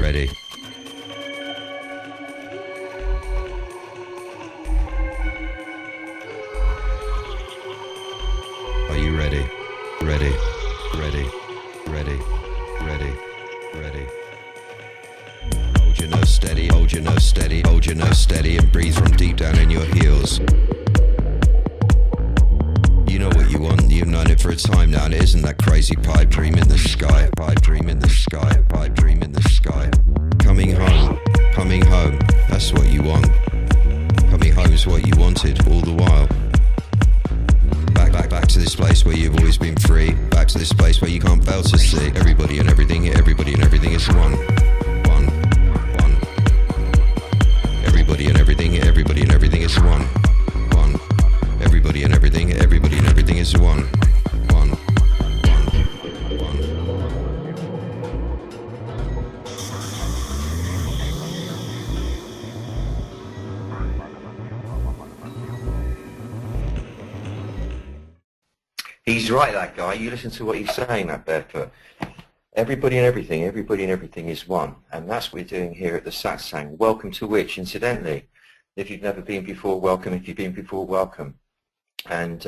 ready? Are you ready? Ready, ready, ready, ready, ready. Hold your nose steady, hold your nose steady, hold your nose steady, and breathe from deep down in your heels. You know what you want, you've known it for a time now, and it isn't that crazy pipe dream in the sky, pipe dream in the sky, pipe dream in the sky. Coming home, that's what you want. Coming home is what you wanted all the while. Back to this place where you've always been free. Back to this place where you can't fail to see everybody and everything is one. Everybody and everything is one. Everybody and everything is one. He's right, that guy. You listen to what he's saying, that barefoot. Everybody and everything is one. And that's what we're doing here at the satsang. Welcome to which, incidentally, if you've never been before, welcome. If you've been before, welcome. And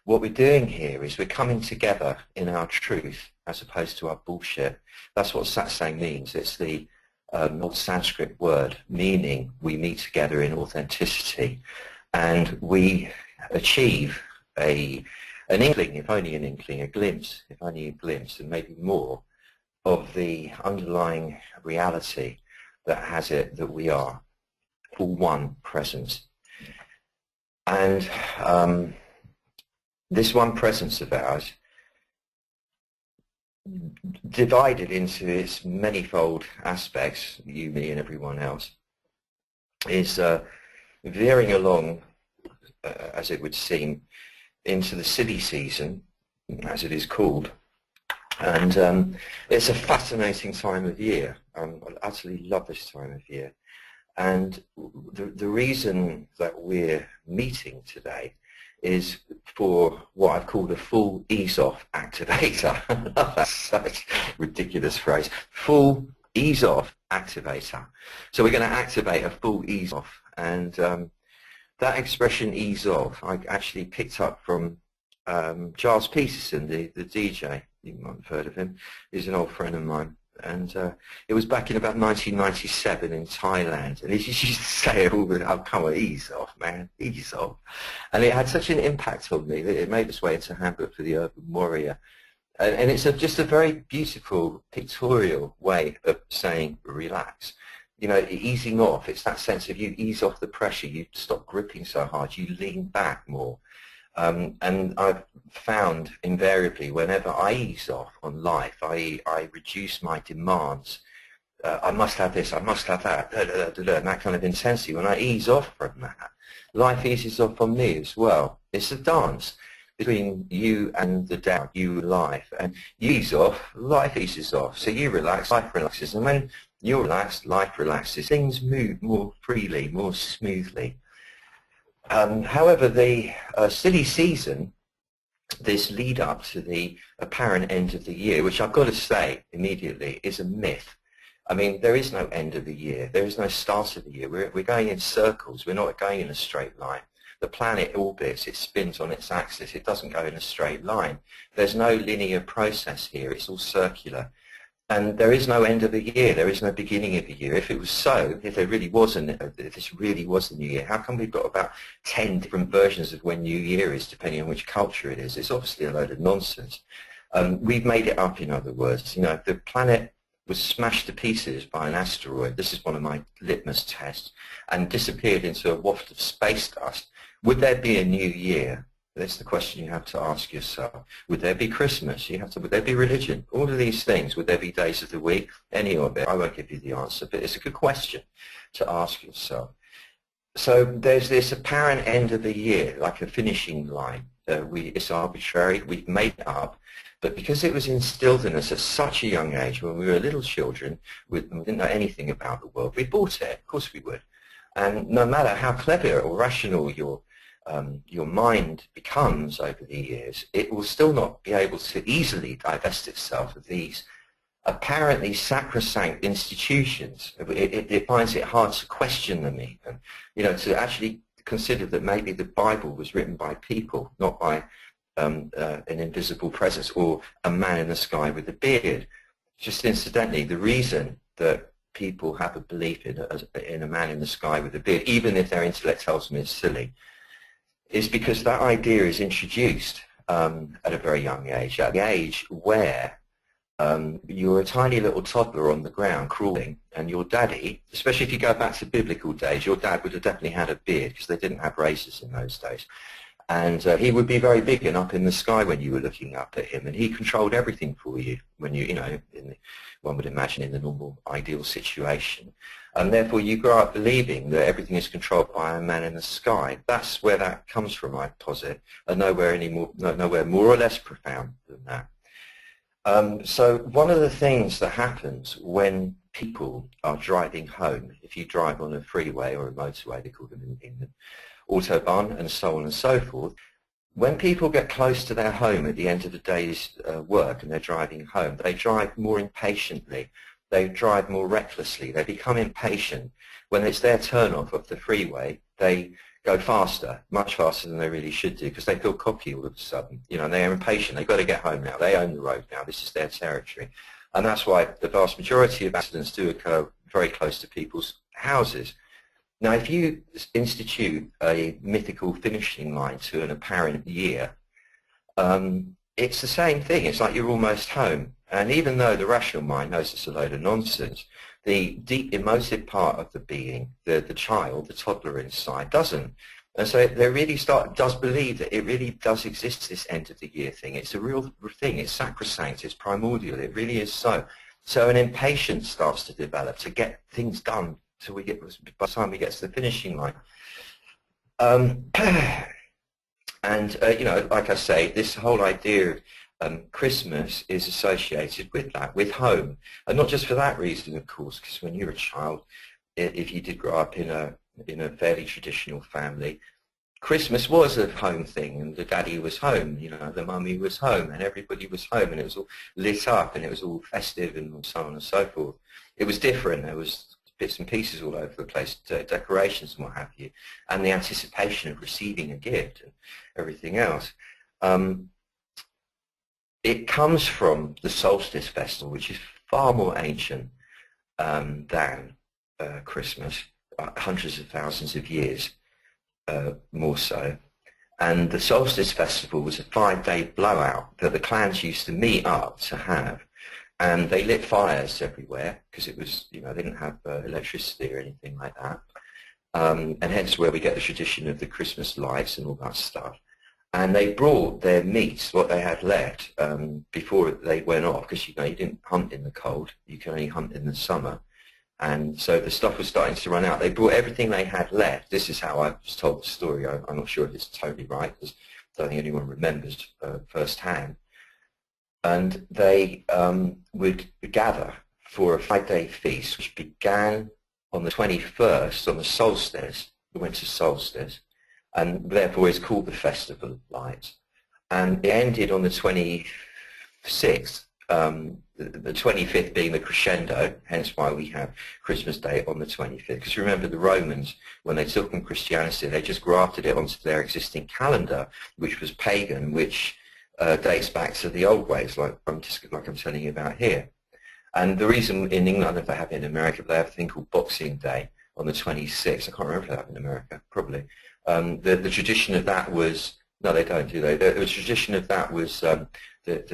what we're doing here is we're coming together in our truth as opposed to our bullshit. That's what satsang means. It's the old Sanskrit word meaning we meet together in authenticity. And we achieve an inkling, if only an inkling, a glimpse, if only a glimpse, and maybe more, of the underlying reality that has it that we are all one presence. And this one presence of ours, divided into its manifold aspects, you, me, and everyone else, is veering along, as it would seem, into the silly season, as it is called. And it's a fascinating time of year. I utterly love this time of year. And the reason that we're meeting today is for what I've called a full ease-off activator. That's such a ridiculous phrase. Full ease-off activator. So we're going to activate a full ease-off. And that expression ease off, I actually picked up from Charles Peterson, the DJ. You might have heard of him. He's an old friend of mine. And it was back in about 1997 in Thailand. And he used to say it all the time, oh, come on, ease off, man, ease off. And it had such an impact on me that it made its way into Handbook for the Urban Warrior. And it's just a very beautiful pictorial way of saying relax. You know, easing off, it's that sense of you ease off the pressure, you stop gripping so hard, you lean back more. And I've found invariably whenever I ease off on life, I reduce my demands. I must have this, I must have that, and that kind of intensity. When I ease off from that, life eases off on me as well. It's a dance between you and the doubt, you and life. And you ease off, life eases off. So you relax, life relaxes. And when you're relaxed, life relaxes. Things move more freely, more smoothly. However, the silly season, this lead up to the apparent end of the year, which I've got to say immediately is a myth. I mean, there is no end of the year. There is no start of the year. We're going in circles. We're not going in a straight line. The planet orbits, it spins on its axis. It doesn't go in a straight line. There's no linear process here. It's all circular. And there is no end of the year. There is no beginning of the year. If it was so, if there really wasn't, if this really was the New Year, how come we've got about 10 different versions of when New Year is, depending on which culture it is? It's obviously a load of nonsense. We've made it up, in other words. You know, if the planet was smashed to pieces by an asteroid, this is one of my litmus tests, and disappeared into a waft of space dust, would there be a New Year? That's the question you have to ask yourself. Would there be Christmas? Would there be religion? All of these things. Would there be days of the week? Any of it. I won't give you the answer, but it's a good question to ask yourself. So there's this apparent end of the year, like a finishing line. It's arbitrary. We've made it up. But because it was instilled in us at such a young age, when we were little children, we didn't know anything about the world, we bought it. Of course we would. And no matter how clever or rational your mind becomes over the years, it will still not be able to easily divest itself of these apparently sacrosanct institutions. It finds it hard to question them even, to actually consider that maybe the Bible was written by people, not by an invisible presence or a man in the sky with a beard. Just incidentally, the reason that people have a belief in a man in the sky with a beard, even if their intellect tells them it's silly, is because that idea is introduced at a very young age, at the age where you're a tiny little toddler on the ground crawling, and your daddy, especially if you go back to biblical days, your dad would have definitely had a beard because they didn't have razors in those days. And he would be very big and up in the sky when you were looking up at him, and he controlled everything for you when one would imagine in the normal ideal situation. And therefore you grow up believing that everything is controlled by a man in the sky. That's where that comes from, I posit, and nowhere more or less profound than that. So one of the things that happens when people are driving home, if you drive on a freeway or a motorway, they call them in England, Autobahn and so on and so forth, when people get close to their home at the end of the day's work and they're driving home, they drive more impatiently, they drive more recklessly, they become impatient. When it's their turn off of the freeway, they go faster, much faster than they really should do, because they feel cocky all of a sudden. They are impatient. They've got to get home now. They own the road now. This is their territory. And that's why the vast majority of accidents do occur very close to people's houses. Now, if you institute a mythical finishing line to an apparent year, it's the same thing. It's like you're almost home. And even though the rational mind knows it's a load of nonsense, the deep emotive part of the being, the child, the toddler inside, doesn't. And so they really does believe that it really does exist, this end of the year thing. It's a real thing. It's sacrosanct. It's primordial. It really is so. So an impatience starts to develop to get things done till by the time we get to the finishing line. Like I say, this whole idea of Christmas is associated with that, with home. And not just for that reason, of course, because when you're a child, if you did grow up in a fairly traditional family, Christmas was a home thing, and the daddy was home, the mummy was home, and everybody was home, and it was all lit up, and it was all festive, and so on and so forth. It was different. There was bits and pieces all over the place, decorations and what have you, and the anticipation of receiving a gift and everything else. It comes from the solstice festival, which is far more ancient than Christmas, hundreds of thousands of years more so. And the solstice festival was a 5-day blowout that the clans used to meet up to have. And they lit fires everywhere because it was, they didn't have electricity or anything like that. And hence where we get the tradition of the Christmas lights and all that stuff. And they brought their meats, what they had left, before they went off, because you didn't hunt in the cold, you can only hunt in the summer. And so the stuff was starting to run out. They brought everything they had left. This is how I was told the story. I'm not sure if it's totally right, because I don't think anyone remembers firsthand. And they would gather for a 5-day feast, which began on the 21st, on the solstice, the winter solstice, and therefore is called the Festival of Lights. And it ended on the 26th, the 25th being the crescendo, hence why we have Christmas Day on the 25th. Because remember, the Romans, when they took on Christianity, they just grafted it onto their existing calendar, which was pagan, which dates back to the old ways, like I'm telling you about here. And the reason in England, if they have it in America, they have a thing called Boxing Day on the 26th. I can't remember if they have it in America, probably. The tradition of that was, no, they don't, do they? The tradition of that was the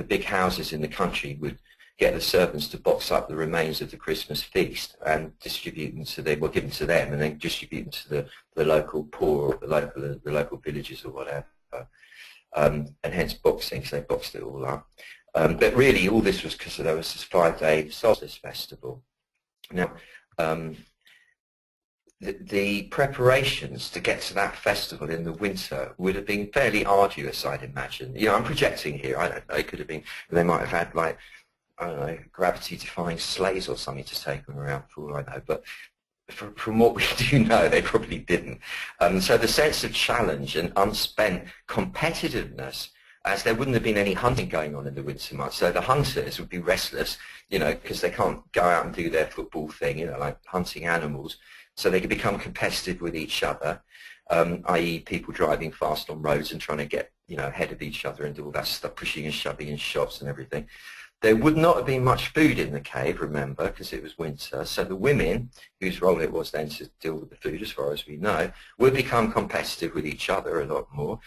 big houses in the country would get the servants to box up the remains of the Christmas feast and distribute them to them, well, give them to them, and then distribute them to the local poor, or the local villages or whatever. And hence boxing, so they boxed it all up. But really, all this was because there was this 5-day solstice festival. Now, the preparations to get to that festival in the winter would have been fairly arduous, I'd imagine. I'm projecting here. I don't know. It could have been. They might have had, like, I don't know, gravity-defying sleighs or something to take them around, for all I know. But from what we do know, they probably didn't. So the sense of challenge and unspent competitiveness as there wouldn't have been any hunting going on in the winter months. So the hunters would be restless, because they can't go out and do their football thing, like hunting animals. So they could become competitive with each other, i.e. people driving fast on roads and trying to get, ahead of each other and do all that stuff, pushing and shoving in shops and everything. There would not have been much food in the cave, remember, because it was winter. So the women, whose role it was then to deal with the food, as far as we know, would become competitive with each other a lot more.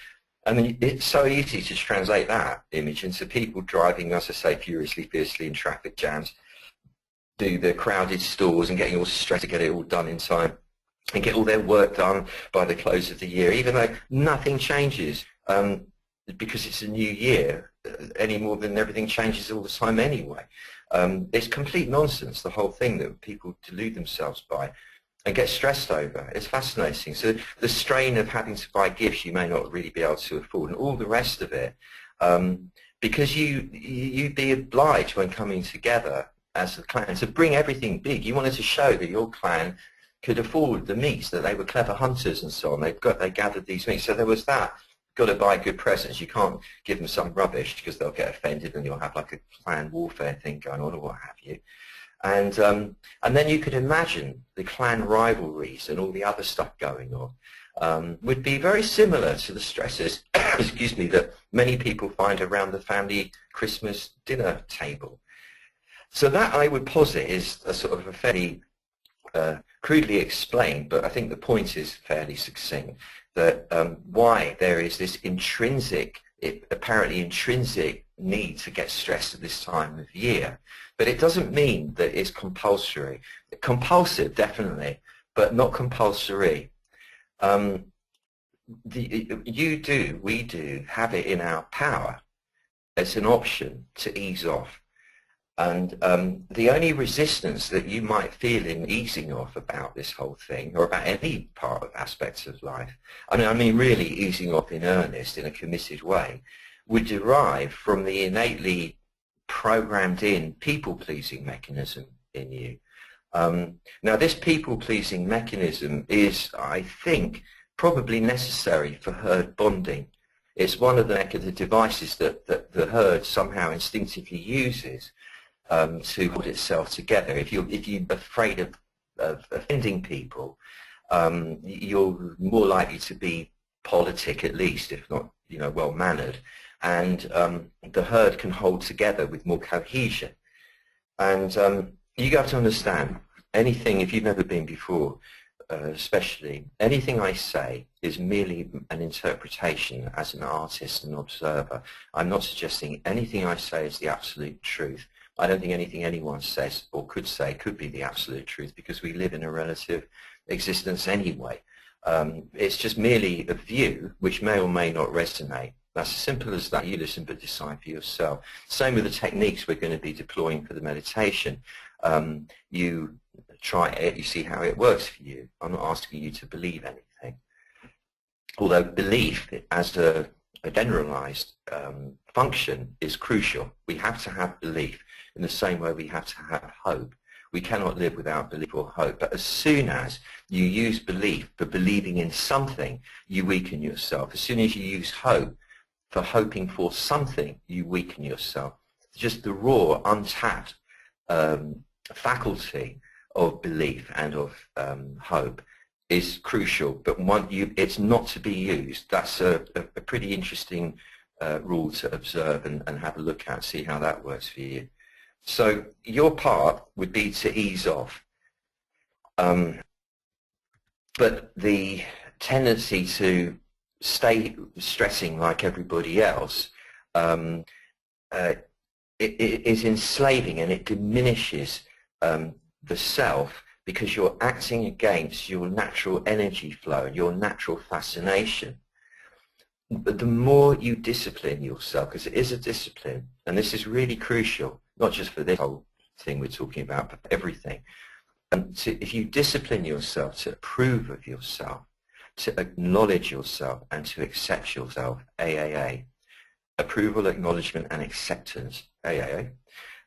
And then it's so easy to translate that image into people driving, as I say, furiously, fiercely in traffic jams, do the crowded stores and getting all stressed to get it all done in time and get all their work done by the close of the year, even though nothing changes because it's a new year any more than everything changes all the time anyway. It's complete nonsense, the whole thing that people delude themselves by and get stressed over. It's fascinating. So the strain of having to buy gifts you may not really be able to afford and all the rest of it, because you'd be obliged when coming together as a clan to bring everything big. You wanted to show that your clan could afford the meats, that they were clever hunters and so on. They gathered these meats. So there was that. Got to buy good presents. You can't give them some rubbish because they'll get offended and you'll have like a clan warfare thing going on or what have you. And then you could imagine the clan rivalries and all the other stuff going on would be very similar to the stresses, excuse me, that many people find around the family Christmas dinner table. So that, I would posit, is a sort of a fairly crudely explained, but I think the point is fairly succinct, that why there is this apparently intrinsic need to get stressed at this time of year. But it doesn't mean that it's compulsory. Compulsive, definitely, but not compulsory. We do have it in our power. It's an option to ease off. And the only resistance that you might feel in easing off about this whole thing, or about any part of aspects of life, I mean really easing off in earnest, in a committed way, would derive from the innately programmed in people-pleasing mechanism in you. Now this people-pleasing mechanism is, I think, probably necessary for herd bonding. It's one of the devices that the herd somehow instinctively uses to hold itself together. If you're afraid of offending people, you're more likely to be politic, at least, if not well-mannered, and the herd can hold together with more cohesion. And you have to understand, anything, if you've never been before, especially, anything I say is merely an interpretation as an artist and observer. I'm not suggesting anything I say is the absolute truth. I don't think anything anyone says or could say could be the absolute truth, because we live in a relative existence anyway. It's just merely a view which may or may not resonate. That's as simple as that. You listen but decide for yourself. Same with the techniques we're going to be deploying for the meditation. You try it, you see how it works for you. I'm not asking you to believe anything. Although belief as a generalized function is crucial. We have to have belief in the same way we have to have hope. We cannot live without belief or hope. But as soon as you use belief for believing in something, you weaken yourself. As soon as you use hope for hoping for something, you weaken yourself. Just the raw, untapped faculty of belief and of hope is crucial, but it's not to be used. That's a pretty interesting rule to observe and have a look at, see how that works for you. So your part would be to ease off. But the tendency to stay stressing like everybody else it is enslaving, and it diminishes the self, because you're acting against your natural energy flow and your natural fascination. But the more you discipline yourself, because it is a discipline, and this is really crucial, not just for this whole thing we're talking about, but for everything. If you discipline yourself to approve of yourself, to acknowledge yourself and to accept yourself, AAA, approval, acknowledgement and acceptance, AAA,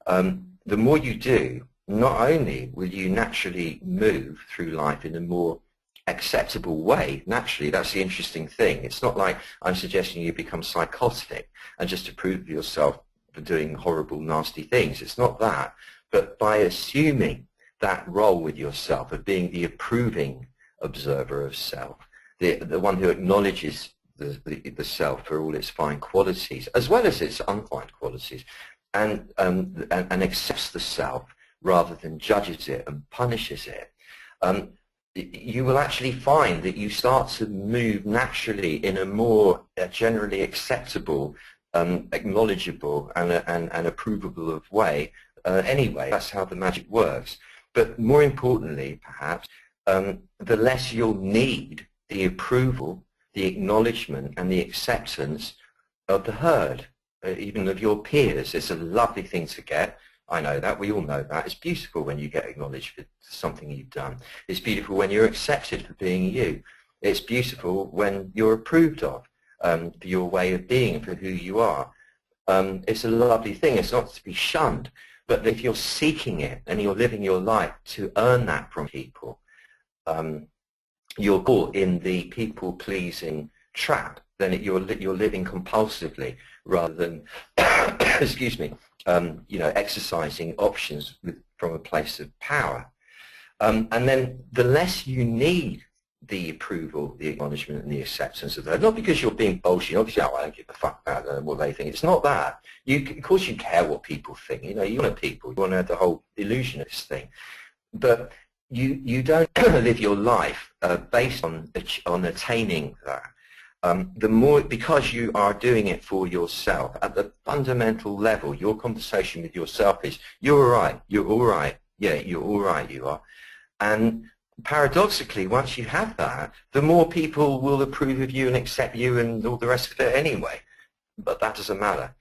the more you do, not only will you naturally move through life in a more acceptable way, naturally. That's the interesting thing. It's not like I'm suggesting you become psychotic and just approve of yourself for doing horrible, nasty things. It's not that. But by assuming that role with yourself of being the approving observer of self, the one who acknowledges the self for all its fine qualities, as well as its unfine qualities, and accepts the self rather than judges it and punishes it, you will actually find that you start to move naturally in a more generally acceptable, acknowledgeable, and approvable of way. Anyway, that's how the magic works. But more importantly, perhaps, the less you'll need the approval, the acknowledgement, and the acceptance of the herd, even of your peers. It's a lovely thing to get. I know that. We all know that. It's beautiful when you get acknowledged for something you've done. It's beautiful when you're accepted for being you. It's beautiful when you're approved of for your way of being, for who you are. It's a lovely thing. It's not to be shunned. But if you're seeking it and you're living your life to earn that from people, you're caught in the people-pleasing trap. Then you're living compulsively rather than, excuse me, exercising options from a place of power. And then the less you need the approval, the acknowledgement, and the acceptance of that, not because you're being bullshit, obviously, I don't give a fuck about what they think. It's not that. Of course you care what people think. You want people. You want to have the whole illusion of this thing. But you don't live your life based on attaining that. The more, because you are doing it for yourself, at the fundamental level, your conversation with yourself is, you're all right, you're all right, yeah, you're all right, you are. And paradoxically, once you have that, the more people will approve of you and accept you and all the rest of it anyway. But that doesn't matter.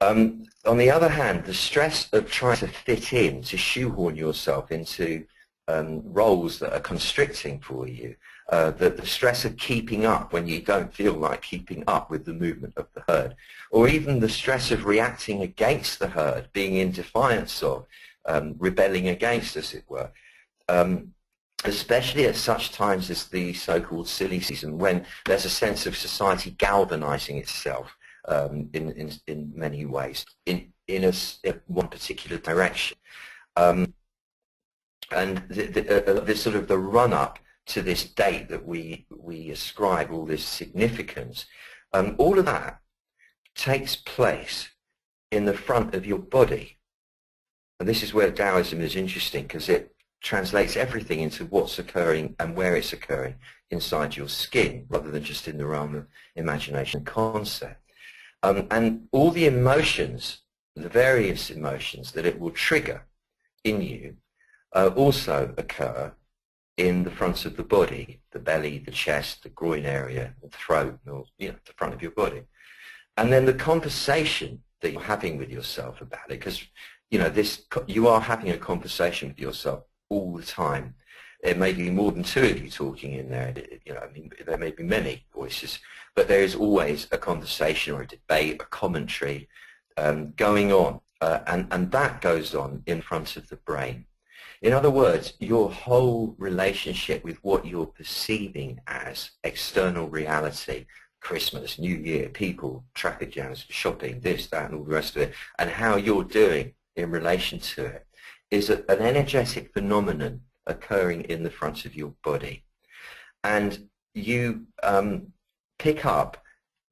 On the other hand, the stress of trying to fit in, to shoehorn yourself into roles that are constricting for you, the stress of keeping up when you don't feel like keeping up with the movement of the herd, or even the stress of reacting against the herd, being in defiance of, rebelling against, as it were, especially at such times as the so-called silly season, when there's a sense of society galvanizing itself in many ways, in one particular direction. And this sort of the run-up to this date that we ascribe all this significance, all of that takes place in the front of your body. And this is where Taoism is interesting, because it translates everything into what's occurring and where it's occurring inside your skin, rather than just in the realm of imagination and concept. And all the emotions, the various emotions that it will trigger in you, also occur in the front of the body, the belly, the chest, the groin area, the throat, or, the front of your body. And then the conversation that you're having with yourself about it, because you are having a conversation with yourself all the time. There may be more than two of you talking in there. There may be many voices, but there is always a conversation or a debate, a commentary going on, and that goes on in front of the brain. In other words, your whole relationship with what you're perceiving as external reality, Christmas, New Year, people, traffic jams, shopping, this, that, and all the rest of it, and how you're doing in relation to it, is an energetic phenomenon occurring in the front of your body. And you pick up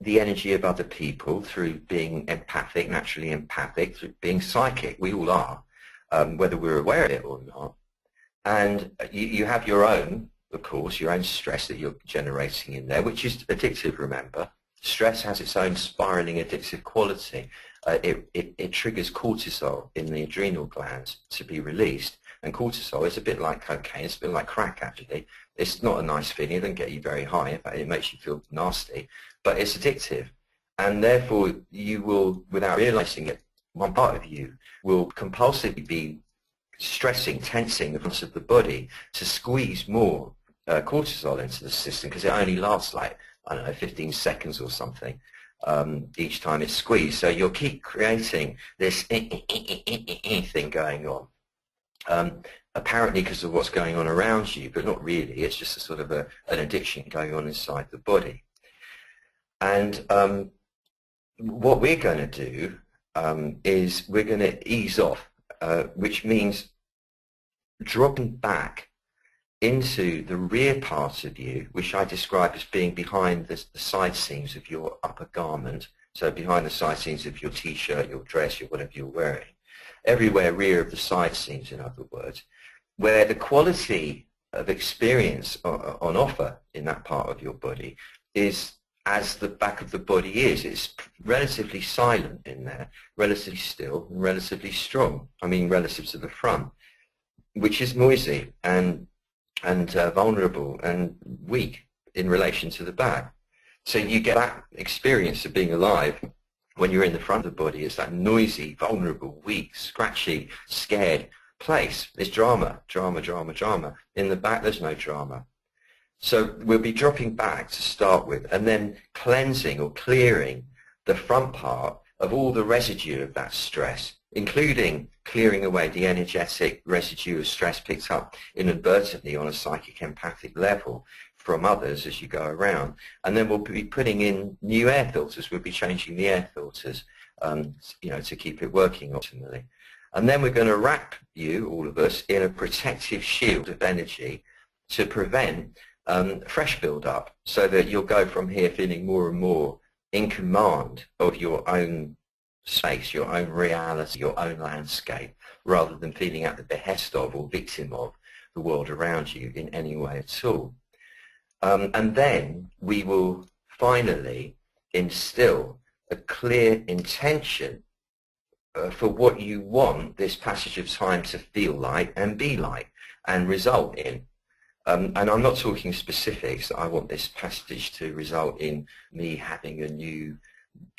the energy of other people through being empathic, naturally empathic, through being psychic. We all are. Whether we're aware of it or not. And you have your own, of course, your own stress that you're generating in there, which is addictive, remember. Stress has its own spiraling addictive quality. It triggers cortisol in the adrenal glands to be released. And cortisol is a bit like cocaine, it's a bit like crack, actually. It's not a nice feeling, it doesn't get you very high, in fact it makes you feel nasty, but it's addictive. And therefore you will, without realizing it, one part of you will compulsively be stressing, tensing the front of the body to squeeze more cortisol into the system, because it only lasts like, 15 seconds or something each time it's squeezed. So you'll keep creating this thing going on. apparently because of what's going on around you, but not really. It's just a sort of an addiction going on inside the body. And what we're going to do is we're going to ease off, which means dropping back into the rear part of you, which I describe as being behind the side seams of your upper garment, so behind the side seams of your t-shirt, your dress, your whatever you're wearing, everywhere rear of the side seams, in other words, where the quality of experience on offer in that part of your body is as the back of the body is. It's relatively silent in there, relatively still, and relatively strong. I mean, relative to the front, which is noisy and vulnerable and weak in relation to the back. So you get that experience of being alive when you're in the front of the body. It's that noisy, vulnerable, weak, scratchy, scared place. It's drama, drama, drama, drama. In the back, there's no drama. So we'll be dropping back to start with, and then cleansing or clearing the front part of all the residue of that stress, including clearing away the energetic residue of stress picked up inadvertently on a psychic empathic level from others as you go around. And then we'll be putting in new air filters. We'll be changing the air filters, to keep it working optimally. And then we're going to wrap you, all of us, in a protective shield of energy to prevent fresh build-up, so that you'll go from here feeling more and more in command of your own space, your own reality, your own landscape, rather than feeling at the behest of or victim of the world around you in any way at all. And then we will finally instill a clear intention for what you want this passage of time to feel like and be like and result in. And I'm not talking specifics. I want this passage to result in me having a new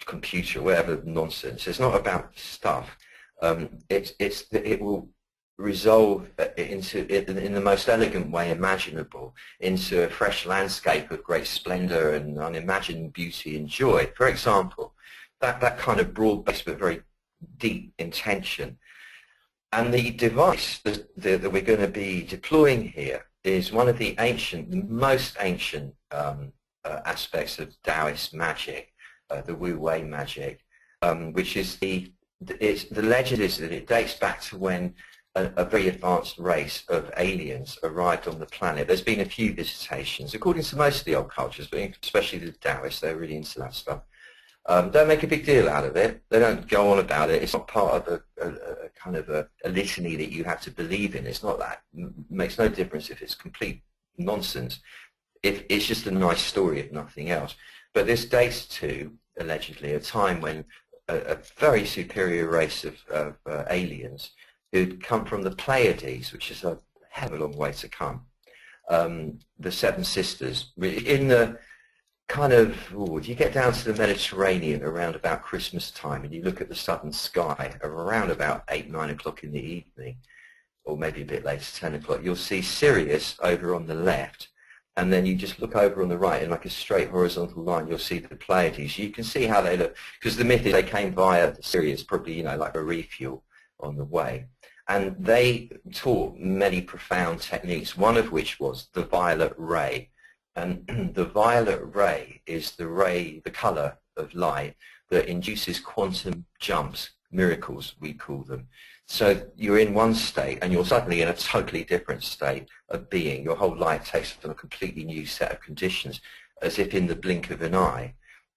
computer, whatever nonsense. It's not about stuff. It will resolve in the most elegant way imaginable into a fresh landscape of great splendor and unimagined beauty and joy. For example, that kind of broad-based but very deep intention. And the device that we're going to be deploying here is one of the most ancient aspects of Taoist magic, the Wu Wei magic, which is the legend is that it dates back to when a very advanced race of aliens arrived on the planet. There's been a few visitations, according to most of the old cultures, but especially the Taoists. They're really into that stuff. Don't make a big deal out of it. They don't go on about it. It's not part of a kind of a litany that you have to believe in. It's not that. It makes no difference if it's complete nonsense. It's just a nice story, if nothing else. But this dates to, allegedly, a time when a very superior race of aliens who'd come from the Pleiades, which is a hell of a long way to come, the Seven Sisters, in the kind of, if you get down to the Mediterranean around about Christmas time and you look at the southern sky around about 8, 9 o'clock in the evening, or maybe a bit later, 10 o'clock, you'll see Sirius over on the left, and then you just look over on the right in like a straight horizontal line, you'll see the Pleiades. You can see how they look, because the myth is they came via the Sirius, probably, like a refuel on the way. And they taught many profound techniques, one of which was the violet ray. And the violet ray is the color of light that induces quantum jumps, miracles we call them. So you're in one state and you're suddenly in a totally different state of being. Your whole life takes on a completely new set of conditions, as if in the blink of an eye.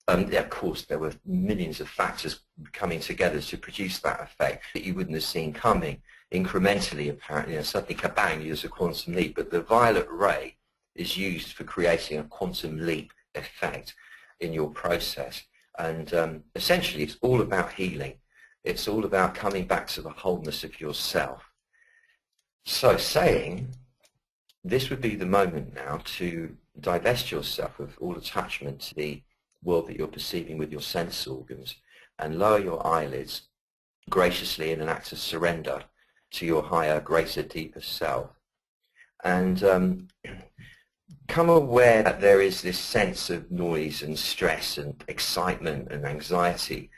Of course, there were millions of factors coming together to produce that effect that you wouldn't have seen coming incrementally, apparently. And suddenly, kabang, there's a quantum leap. But the violet ray is used for creating a quantum leap effect in your process. And essentially, it's all about healing. It's all about coming back to the wholeness of yourself. So saying, this would be the moment now to divest yourself of all attachment to the world that you're perceiving with your sense organs, and lower your eyelids graciously in an act of surrender to your higher, greater, deeper self. And come aware that there is this sense of noise and stress and excitement and anxiety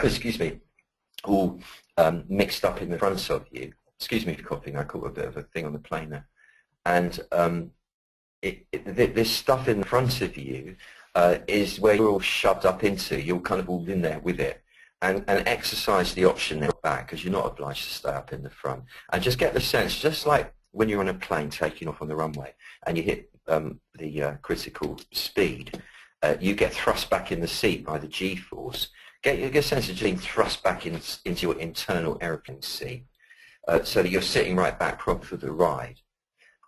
excuse me, all mixed up in the front of you. excuse me for coughing, I caught a bit of a thing on the plane there. And this stuff in front of you is where you're all shoved up into. You're kind of all in there with it. And exercise the option in the back, because you're not obliged to stay up in the front. And just get the sense, just like when you're on a plane taking off on the runway and you hit the critical speed, you get thrust back in the seat by the G-force. Get a sense of being thrust back into your internal aeroplane seat, so that you're sitting right back proper for the ride.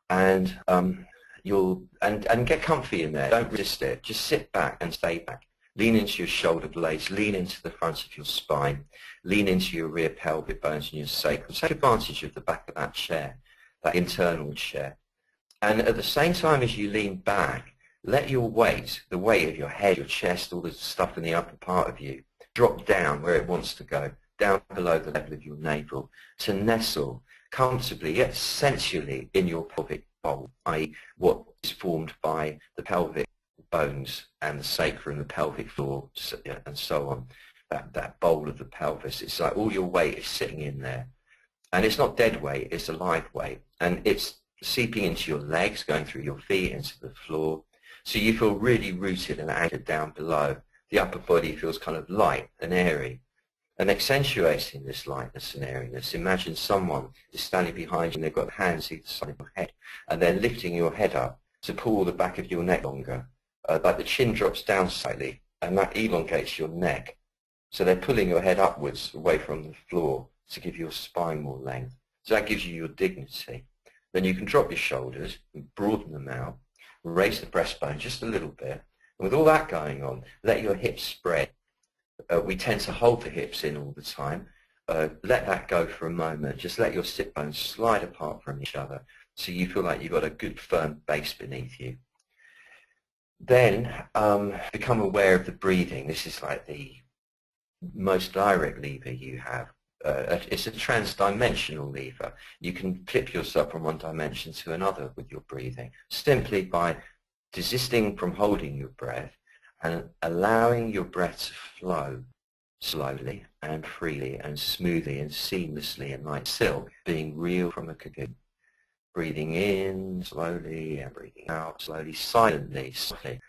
And and get comfy in there. Don't resist it. Just sit back and stay back. Lean into your shoulder blades. Lean into the front of your spine. Lean into your rear pelvic bones and your sacrum. Take advantage of the back of that chair, that internal chair. And at the same time as you lean back, let your weight, the weight of your head, your chest, all the stuff in the upper part of you, drop down where it wants to go, down below the level of your navel, to nestle comfortably yet sensually in your pelvic bowl, i.e. what is formed by the pelvic bones and the sacrum, the pelvic floor, and so on. That bowl of the pelvis, it's like all your weight is sitting in there. And it's not dead weight, it's a live weight. And it's seeping into your legs, going through your feet, into the floor. So you feel really rooted and anchored down below. The upper body feels kind of light and airy. And accentuating this lightness and airiness, imagine someone is standing behind you and they've got hands either side of your head, and they're lifting your head up to pull the back of your neck longer. Like the chin drops down slightly, and that elongates your neck. So they're pulling your head upwards away from the floor to give your spine more length. So that gives you your dignity. Then you can drop your shoulders and broaden them out, raise the breastbone just a little bit. And with all that going on, let your hips spread. We tend to hold the hips in all the time. Let that go for a moment. Just let your sit bones slide apart from each other so you feel like you've got a good firm base beneath you. Then become aware of the breathing. This is like the most direct lever you have. It's a trans-dimensional lever. You can flip yourself from one dimension to another with your breathing, simply by desisting from holding your breath and allowing your breath to flow slowly and freely and smoothly and seamlessly and like silk, being real from a cocoon. Breathing in slowly and breathing out slowly, silently, softly,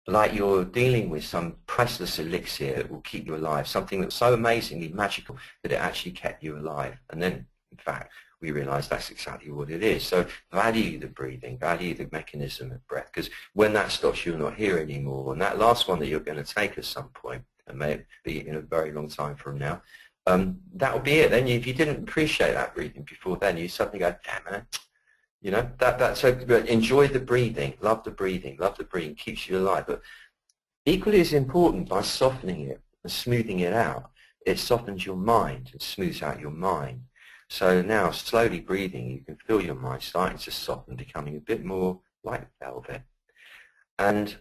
like you're dealing with some priceless elixir that will keep you alive, something that's so amazingly magical that it actually kept you alive. And then, in fact, we realize that's exactly what it is. So value the breathing, value the mechanism of breath, because when that stops, you're not here anymore. And that last one that you're going to take at some point, and may be in a very long time from now, that will be it. Then if you didn't appreciate that breathing before then, you suddenly go, damn it. You know, so enjoy the breathing, love the breathing, keeps you alive. But equally as important, by softening it and smoothing it out, it softens your mind, it smooths out your mind. So now, slowly breathing, you can feel your mind starting to soften, becoming a bit more like velvet. And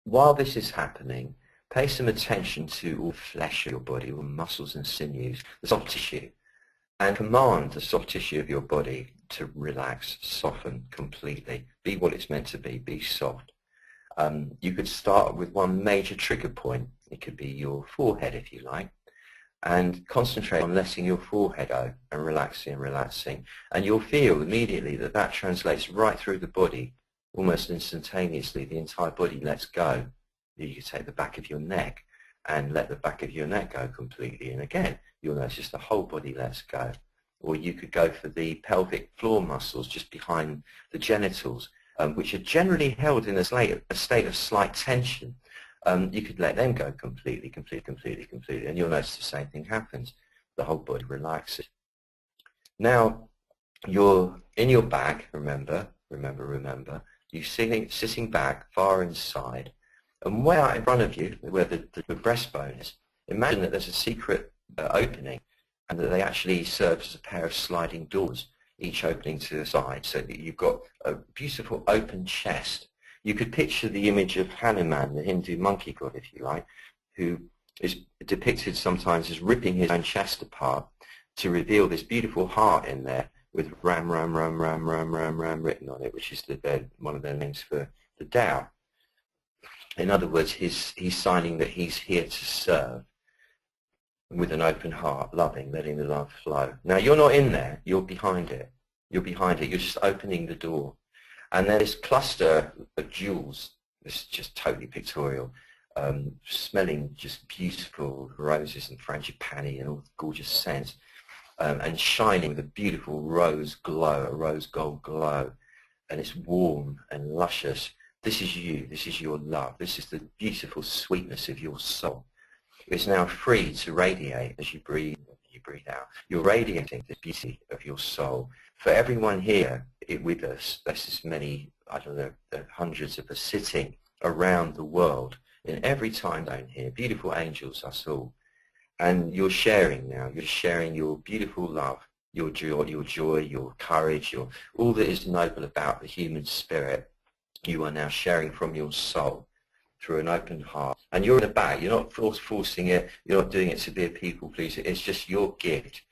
while this is happening, pay some attention to all the flesh of your body, all the muscles and sinews, the soft tissue. And command the soft tissue of your body to relax, soften completely. Be what it's meant to be soft. You could start with one major trigger point. It could be your forehead, if you like, and concentrate on letting your forehead out and relaxing. And you'll feel immediately that that translates right through the body, almost instantaneously. The entire body lets go. You can take the back of your neck and let the back of your neck go completely. And again, you'll notice the whole body lets go. Or you could go for the pelvic floor muscles just behind the genitals, which are generally held in a state of slight tension. You could let them go completely, and you'll notice the same thing happens. The whole body relaxes. Now, you're in your back, remember, you're sitting back far inside, and way out in front of you, where the breastbone is, imagine that there's a secret opening, and that they actually serve as a pair of sliding doors, each opening to the side, so that you've got a beautiful open chest. You could picture the image of Hanuman, the Hindu monkey god, if you like, who is depicted sometimes as ripping his own chest apart to reveal this beautiful heart in there with Ram, Ram, Ram, Ram, Ram, Ram, Ram written on it, which is one of their names for the Tao. In other words, he's signing that he's here to serve. with an open heart, loving, letting the love flow. Now, you're not in there. You're behind it. You're behind it. You're just opening the door. And then this cluster of jewels, this is just totally pictorial, smelling just beautiful roses and frangipani and all the gorgeous scents, and shining with a beautiful rose glow, a rose gold glow. And it's warm and luscious. This is you. This is your love. This is the beautiful sweetness of your soul. It's now free to radiate as you breathe out. You're radiating the beauty of your soul. For everyone here with us, there's this many, I don't know, hundreds of us sitting around the world in every time zone here. Beautiful angels, us all. And you're sharing now. You're sharing your beautiful love, your joy, your courage, all that is noble about the human spirit. You are now sharing from your soul through an open heart. And you're in the back. You're not forcing it. You're not doing it to be a people pleaser. It's just your gift.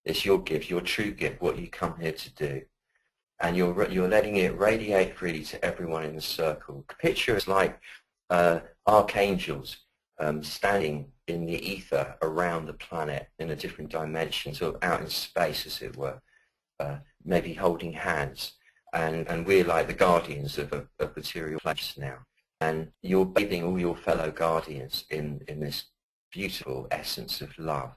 It's your gift, your true gift, what you come here to do. And you're letting it radiate freely to everyone in the circle. Picture is like archangels standing in the ether around the planet in a different dimension, sort of out in space, as it were, maybe holding hands. And we're like the guardians of material place now. And you're bathing all your fellow guardians in this beautiful essence of love.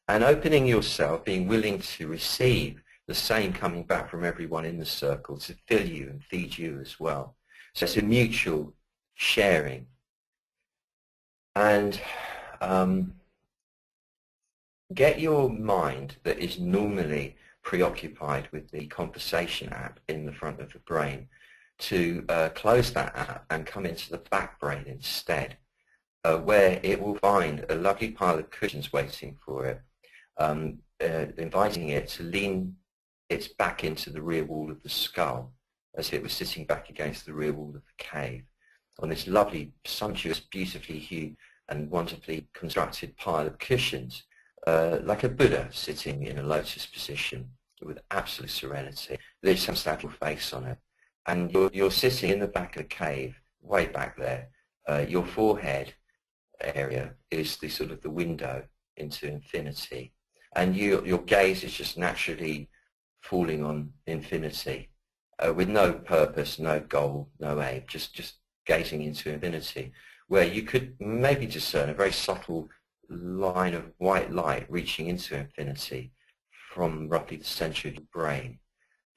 And opening yourself, being willing to receive the same coming back from everyone in the circle to fill you and feed you as well. So it's a mutual sharing. And get your mind that is normally preoccupied with the conversation app in the front of the brain to close that app and come into the back brain instead, where it will find a lovely pile of cushions waiting for it, inviting it to lean its back into the rear wall of the skull as it was sitting back against the rear wall of the cave on this lovely, sumptuous, beautifully hued and wonderfully constructed pile of cushions, like a Buddha sitting in a lotus position with absolute serenity. There's some statue face on it. And you're sitting in the back of the cave, way back there. Your forehead area is the sort of the window into infinity. And your gaze is just naturally falling on infinity, with no purpose, no goal, no aim, just gazing into infinity, where you could maybe discern a very subtle line of white light reaching into infinity from roughly the center of your brain.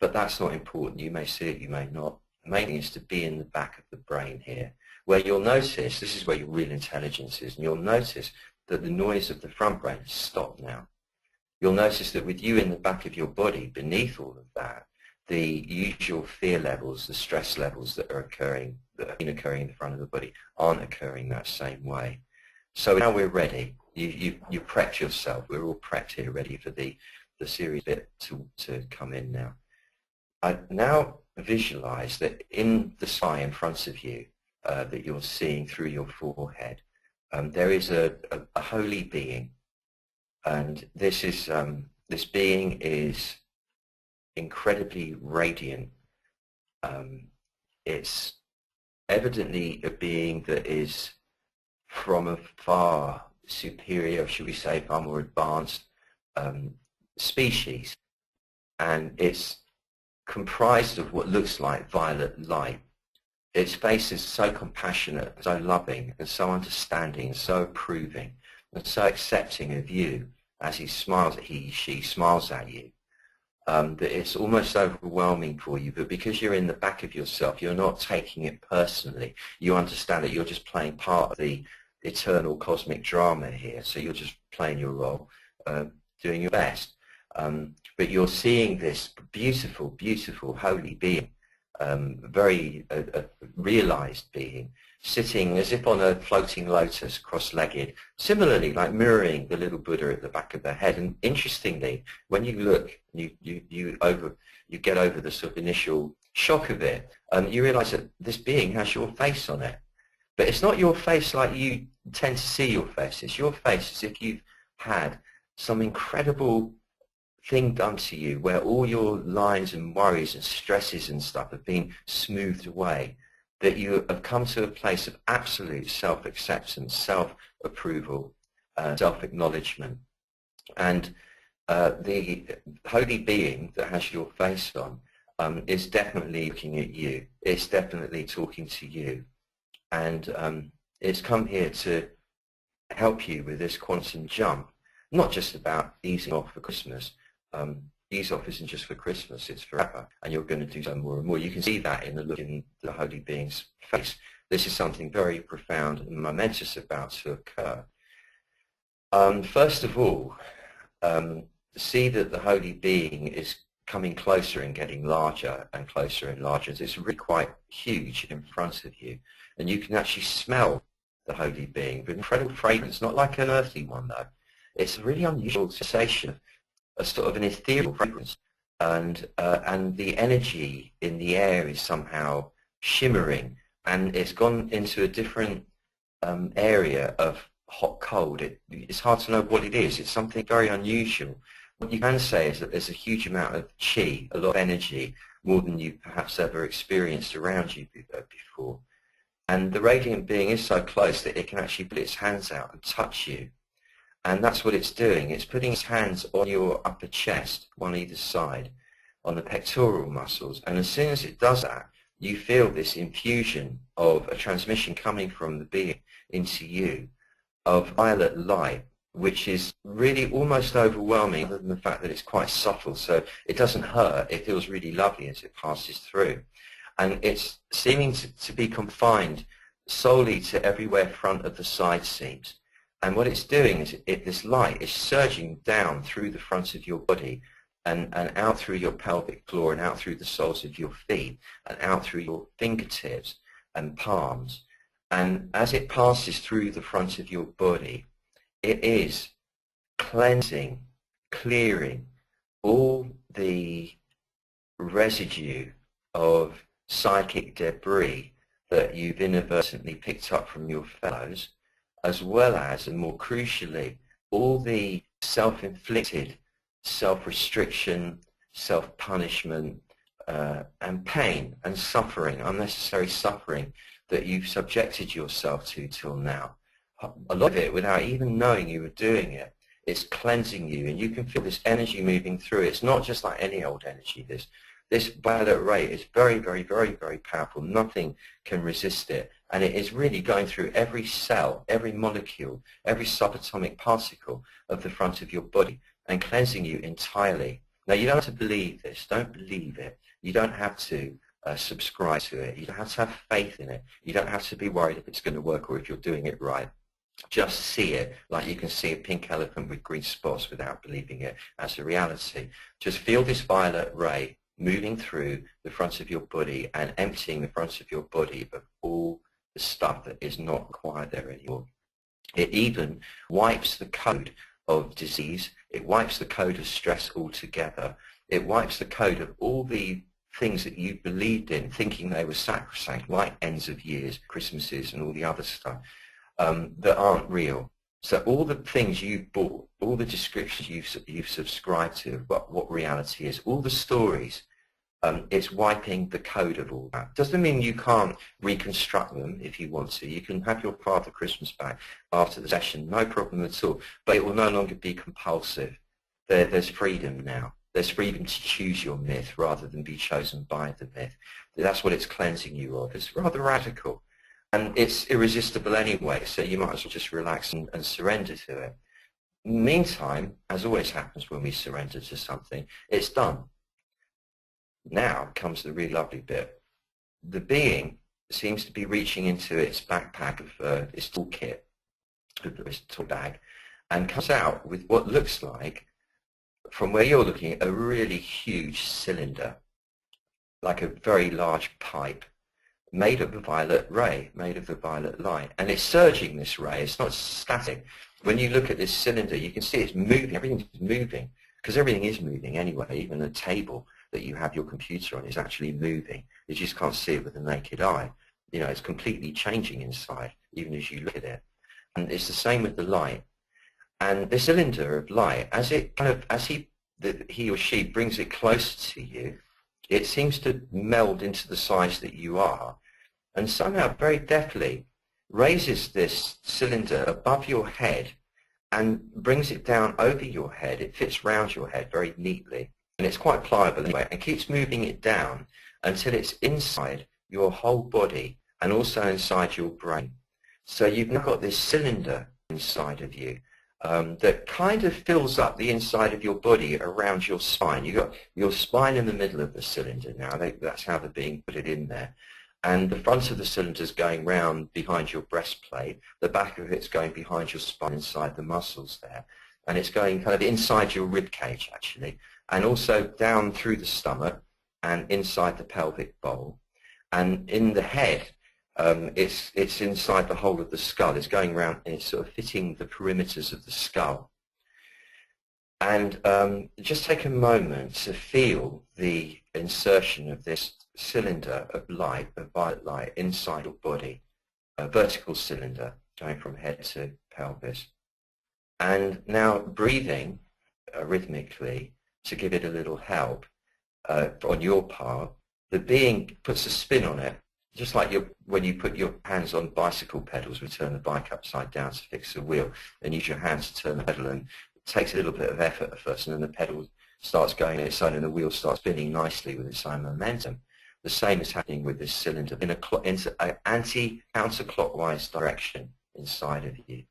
But that's not important. You may see it, you may not. The main thing is to be in the back of the brain here, where you'll notice, this is where your real intelligence is, and you'll notice that the noise of the front brain has stopped now. You'll notice that with you in the back of your body, beneath all of that, the usual fear levels, the stress levels that have been occurring in the front of the body aren't occurring that same way. So now we're ready. You prepped yourself. We're all prepped here, ready for the series bit to come in now. I now visualize that in the sky in front of you, that you're seeing through your forehead, there is a holy being, and this being is incredibly radiant. It's evidently a being that is from a far superior, should we say, far more advanced species, and it's comprised of what looks like violet light. Its face is so compassionate, so loving, and so understanding, and so approving, and so accepting of you as she smiles at you, that it's almost overwhelming for you. But because you're in the back of yourself, you're not taking it personally. You understand that you're just playing part of the eternal cosmic drama here, so you're just playing your role, doing your best. But you're seeing this beautiful, beautiful, holy being, very realized being, sitting as if on a floating lotus, cross-legged, similarly like mirroring the little Buddha at the back of their head. And interestingly, when you look, you get over the sort of initial shock of it, you realize that this being has your face on it. But it's not your face like you tend to see your face. It's your face as if you've had some incredible thing done to you where all your lines and worries and stresses and stuff have been smoothed away, that you have come to a place of absolute self-acceptance, self-approval, self-acknowledgement. And the holy being that has your face on is definitely looking at you. It's definitely talking to you. And it's come here to help you with this quantum jump, not just about easing off for Christmas. Ease off isn't just for Christmas, it's forever, and you're going to do so more and more. You can see that in the look in the holy being's face. This is something very profound and momentous about to occur. First of all, see that the holy being is coming closer and getting larger and closer and larger. It's really quite huge in front of you, and you can actually smell the holy being with incredible fragrance, not like an earthly one though. It's a really unusual sensation, a sort of an ethereal fragrance, and the energy in the air is somehow shimmering, and it's gone into a different area of hot cold. It's hard to know what it is. It's something very unusual. What you can say is that there's a huge amount of chi, a lot of energy, more than you perhaps ever experienced around you before. And the radiant being is so close that it can actually put its hands out and touch you. And that's what it's doing. It's putting its hands on your upper chest, one either side, on the pectoral muscles. And as soon as it does that, you feel this infusion of a transmission coming from the being into you of violet light, which is really almost overwhelming, other than the fact that it's quite subtle. So it doesn't hurt. It feels really lovely as it passes through. And it's seeming to be confined solely to everywhere front of the side seams. And what it's doing is this light is surging down through the front of your body and out through your pelvic floor and out through the soles of your feet and out through your fingertips and palms. And as it passes through the front of your body, it is cleansing, clearing all the residue of psychic debris that you've inadvertently picked up from your fellows, as well as, and more crucially, all the self-inflicted self-restriction, self-punishment, and pain and suffering, unnecessary suffering that you've subjected yourself to till now. A lot of it, without even knowing you were doing it, it's cleansing you, and you can feel this energy moving through. It's not just like any old energy. This violet ray is very, very, very, very powerful. Nothing can resist it. And it is really going through every cell, every molecule, every subatomic particle of the front of your body and cleansing you entirely. Now, you don't have to believe this. Don't believe it. You don't have to subscribe to it. You don't have to have faith in it. You don't have to be worried if it's going to work or if you're doing it right. Just see it like you can see a pink elephant with green spots without believing it as a reality. Just feel this violet ray moving through the front of your body and emptying the front of your body of all the stuff that is not required there anymore. It even wipes the code of disease. It wipes the code of stress altogether. It wipes the code of all the things that you believed in, thinking they were sacrosanct, like ends of years, Christmases, and all the other stuff that aren't real. So all the things you bought, all the descriptions you've subscribed to of what reality is, all the stories, it's wiping the code of all that. Doesn't mean you can't reconstruct them if you want to. You can have your Father Christmas back after the session, no problem at all. But it will no longer be compulsive. There's freedom now. There's freedom to choose your myth rather than be chosen by the myth. That's what it's cleansing you of. It's rather radical. And it's irresistible anyway, so you might as well just relax and surrender to it. Meantime, as always happens when we surrender to something, it's done. Now comes the really lovely bit. The being seems to be reaching into its backpack of its toolkit, its tool bag, and comes out with what looks like, from where you're looking, a really huge cylinder, like a very large pipe, made of the violet ray, made of the violet light. And it's surging this ray. It's not static. When you look at this cylinder, you can see it's moving. Everything's moving, because everything is moving anyway. Even the table that you have your computer on is actually moving. You just can't see it with the naked eye. You know, it's completely changing inside, even as you look at it. And it's the same with the light. And the cylinder of light, as he or she brings it closer to you, it seems to meld into the size that you are, and somehow very deftly raises this cylinder above your head and brings it down over your head. It fits round your head very neatly, and it's quite pliable anyway, and keeps moving it down until it's inside your whole body and also inside your brain. So you've now got this cylinder inside of you that kind of fills up the inside of your body around your spine. You've got your spine in the middle of the cylinder now. That's how they're being put it in there. And the front of the cylinder is going round behind your breastplate. The back of it's going behind your spine, inside the muscles there. And it's going kind of inside your rib cage, actually, and also down through the stomach and inside the pelvic bowl. And in the head, it's inside the whole of the skull. It's going around and it's sort of fitting the perimeters of the skull. And just take a moment to feel the insertion of this cylinder of light, of violet light, inside your body, a vertical cylinder going from head to pelvis. And now breathing rhythmically to give it a little help on your part. The being puts a spin on it, just like when you put your hands on bicycle pedals, we turn the bike upside down to fix the wheel, and use your hands to turn the pedal, and it takes a little bit of effort at first, and then the pedal starts going on its own, and the wheel starts spinning nicely with its own momentum. The same is happening with this cylinder in an anti-counterclockwise direction inside of you.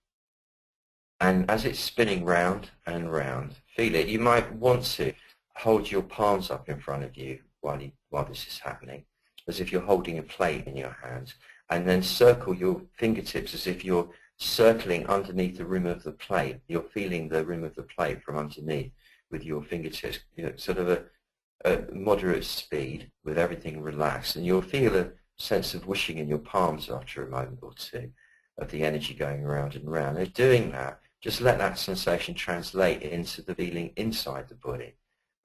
And as it's spinning round and round, feel it. You might want to hold your palms up in front of you while this is happening, as if you're holding a plate in your hands, and then circle your fingertips as if you're circling underneath the rim of the plate. You're feeling the rim of the plate from underneath with your fingertips, sort of a moderate speed with everything relaxed, and you'll feel a sense of whooshing in your palms after a moment or two of the energy going around and around. And doing that, just let that sensation translate into the feeling inside the body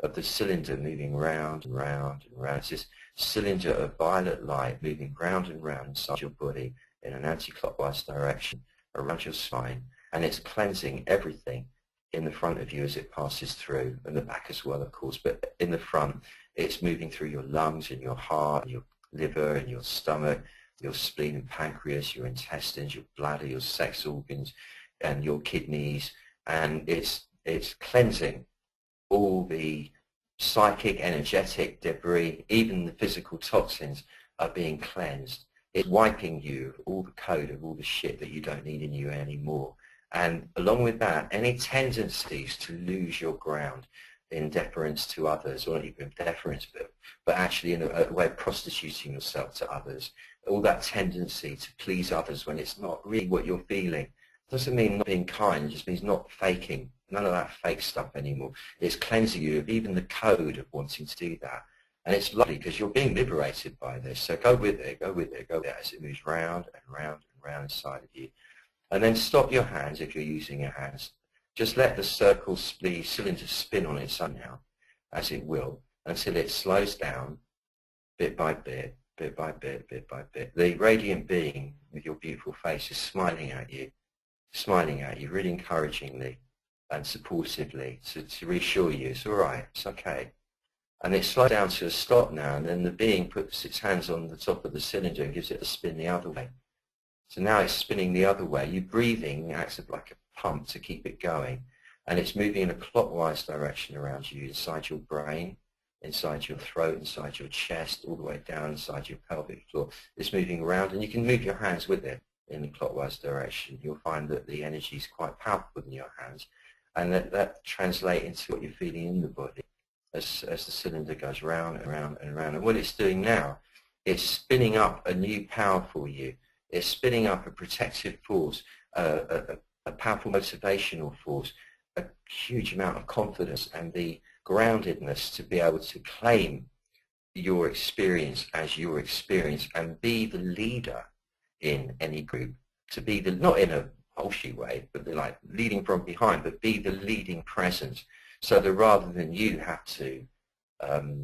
of the cylinder moving round and round and round. It's this cylinder of violet light moving round and round inside your body in an anti-clockwise direction around your spine, and it's cleansing everything in the front of you as it passes through, and the back as well, of course, but in the front it's moving through your lungs and your heart and your liver and your stomach, your spleen and pancreas, your intestines, your bladder, your sex organs and your kidneys, and it's cleansing all the psychic, energetic debris, even the physical toxins are being cleansed. It's wiping you of all the code of all the shit that you don't need in you anymore. And along with that, any tendencies to lose your ground in deference to others, or not even deference, but actually in a way of prostituting yourself to others, all that tendency to please others when it's not really what you're feeling. Doesn't mean not being kind, it just means not faking. None of that fake stuff anymore. It's cleansing you of even the code of wanting to do that. And it's lovely because you're being liberated by this. So go with it, go with it, go with it as it moves round and round and round inside of you. And then stop your hands if you're using your hands. Just let the cylinder spin on its own now, as it will, until it slows down bit by bit, bit by bit, bit by bit. The radiant being with your beautiful face is smiling at you really encouragingly and supportively to reassure you it's all right, it's okay. And it slows down to a stop now, and then the being puts its hands on the top of the cylinder and gives it a spin the other way. So now it's spinning the other way. Your breathing acts like a pump to keep it going, and it's moving in a clockwise direction around you, inside your brain, inside your throat, inside your chest, all the way down inside your pelvic floor. It's moving around, and you can move your hands with it in the clockwise direction. You'll find that the energy is quite powerful in your hands, and that translates into what you're feeling in the body as the cylinder goes round and round and round. And what it's doing now, it's spinning up a new power for you. It's spinning up a protective force, a powerful motivational force, a huge amount of confidence and the groundedness to be able to claim your experience as your experience and be the leader in any group, to be the, not in a bullshit way, but like leading from behind, but be the leading presence, so that rather than you have to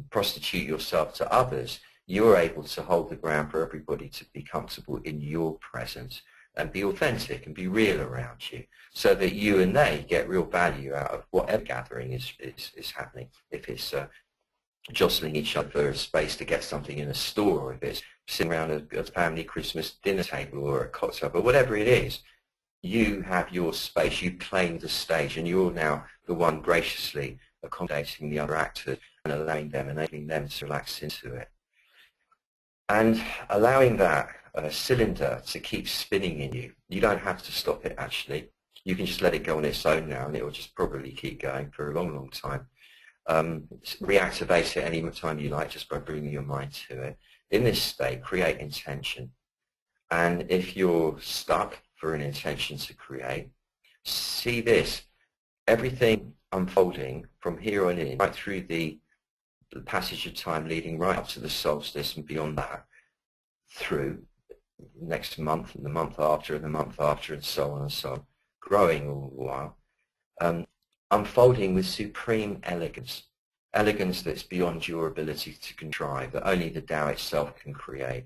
prostitute yourself to others, you're able to hold the ground for everybody to be comfortable in your presence and be authentic and be real around you, so that you and they get real value out of whatever gathering is happening. If it's jostling each other for a space to get something in a store, or if it's sitting around a family Christmas dinner table or a cocktail, but whatever it is, you have your space, you claim the stage, and you're now the one graciously accommodating the other actors and allowing them, enabling them to relax into it. And allowing that cylinder to keep spinning in you. You don't have to stop it, actually. You can just let it go on its own now, and it will just probably keep going for a long, long time. Reactivate it any time you like just by bringing your mind to it. In this state, create intention. And if you're stuck for an intention to create, see this. Everything unfolding from here on in, right through the passage of time leading right up to the solstice and beyond that, through next month and the month after and the month after and so on and so on, growing all the while, unfolding with supreme elegance, elegance that's beyond your ability to contrive, that only the Tao itself can create.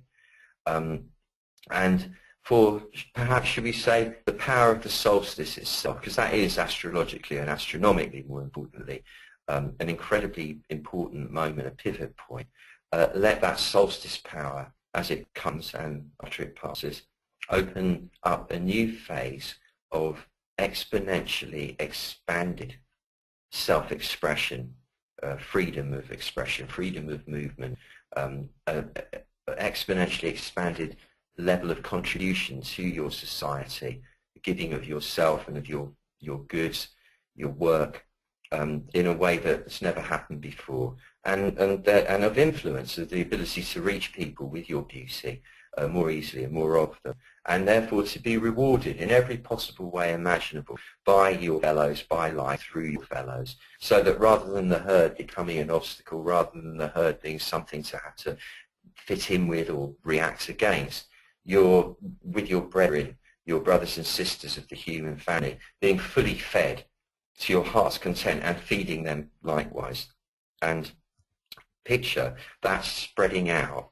And for, perhaps should we say, the power of the solstice itself, because that is astrologically and astronomically, more importantly, an incredibly important moment, a pivot point. Let that solstice power, as it comes and after it passes, open up a new phase of exponentially expanded self-expression, freedom of expression, freedom of movement, exponentially expanded level of contribution to your society, the giving of yourself and of your goods, your work, in a way that's never happened before, and of influence, of the ability to reach people with your beauty more easily and more of them, and therefore to be rewarded in every possible way imaginable by your fellows, by life through your fellows, so that rather than the herd becoming an obstacle, rather than the herd being something to have to fit in with or react against, you're with your brethren, your brothers and sisters of the human family, being fully fed to your heart's content and feeding them likewise. And picture that spreading out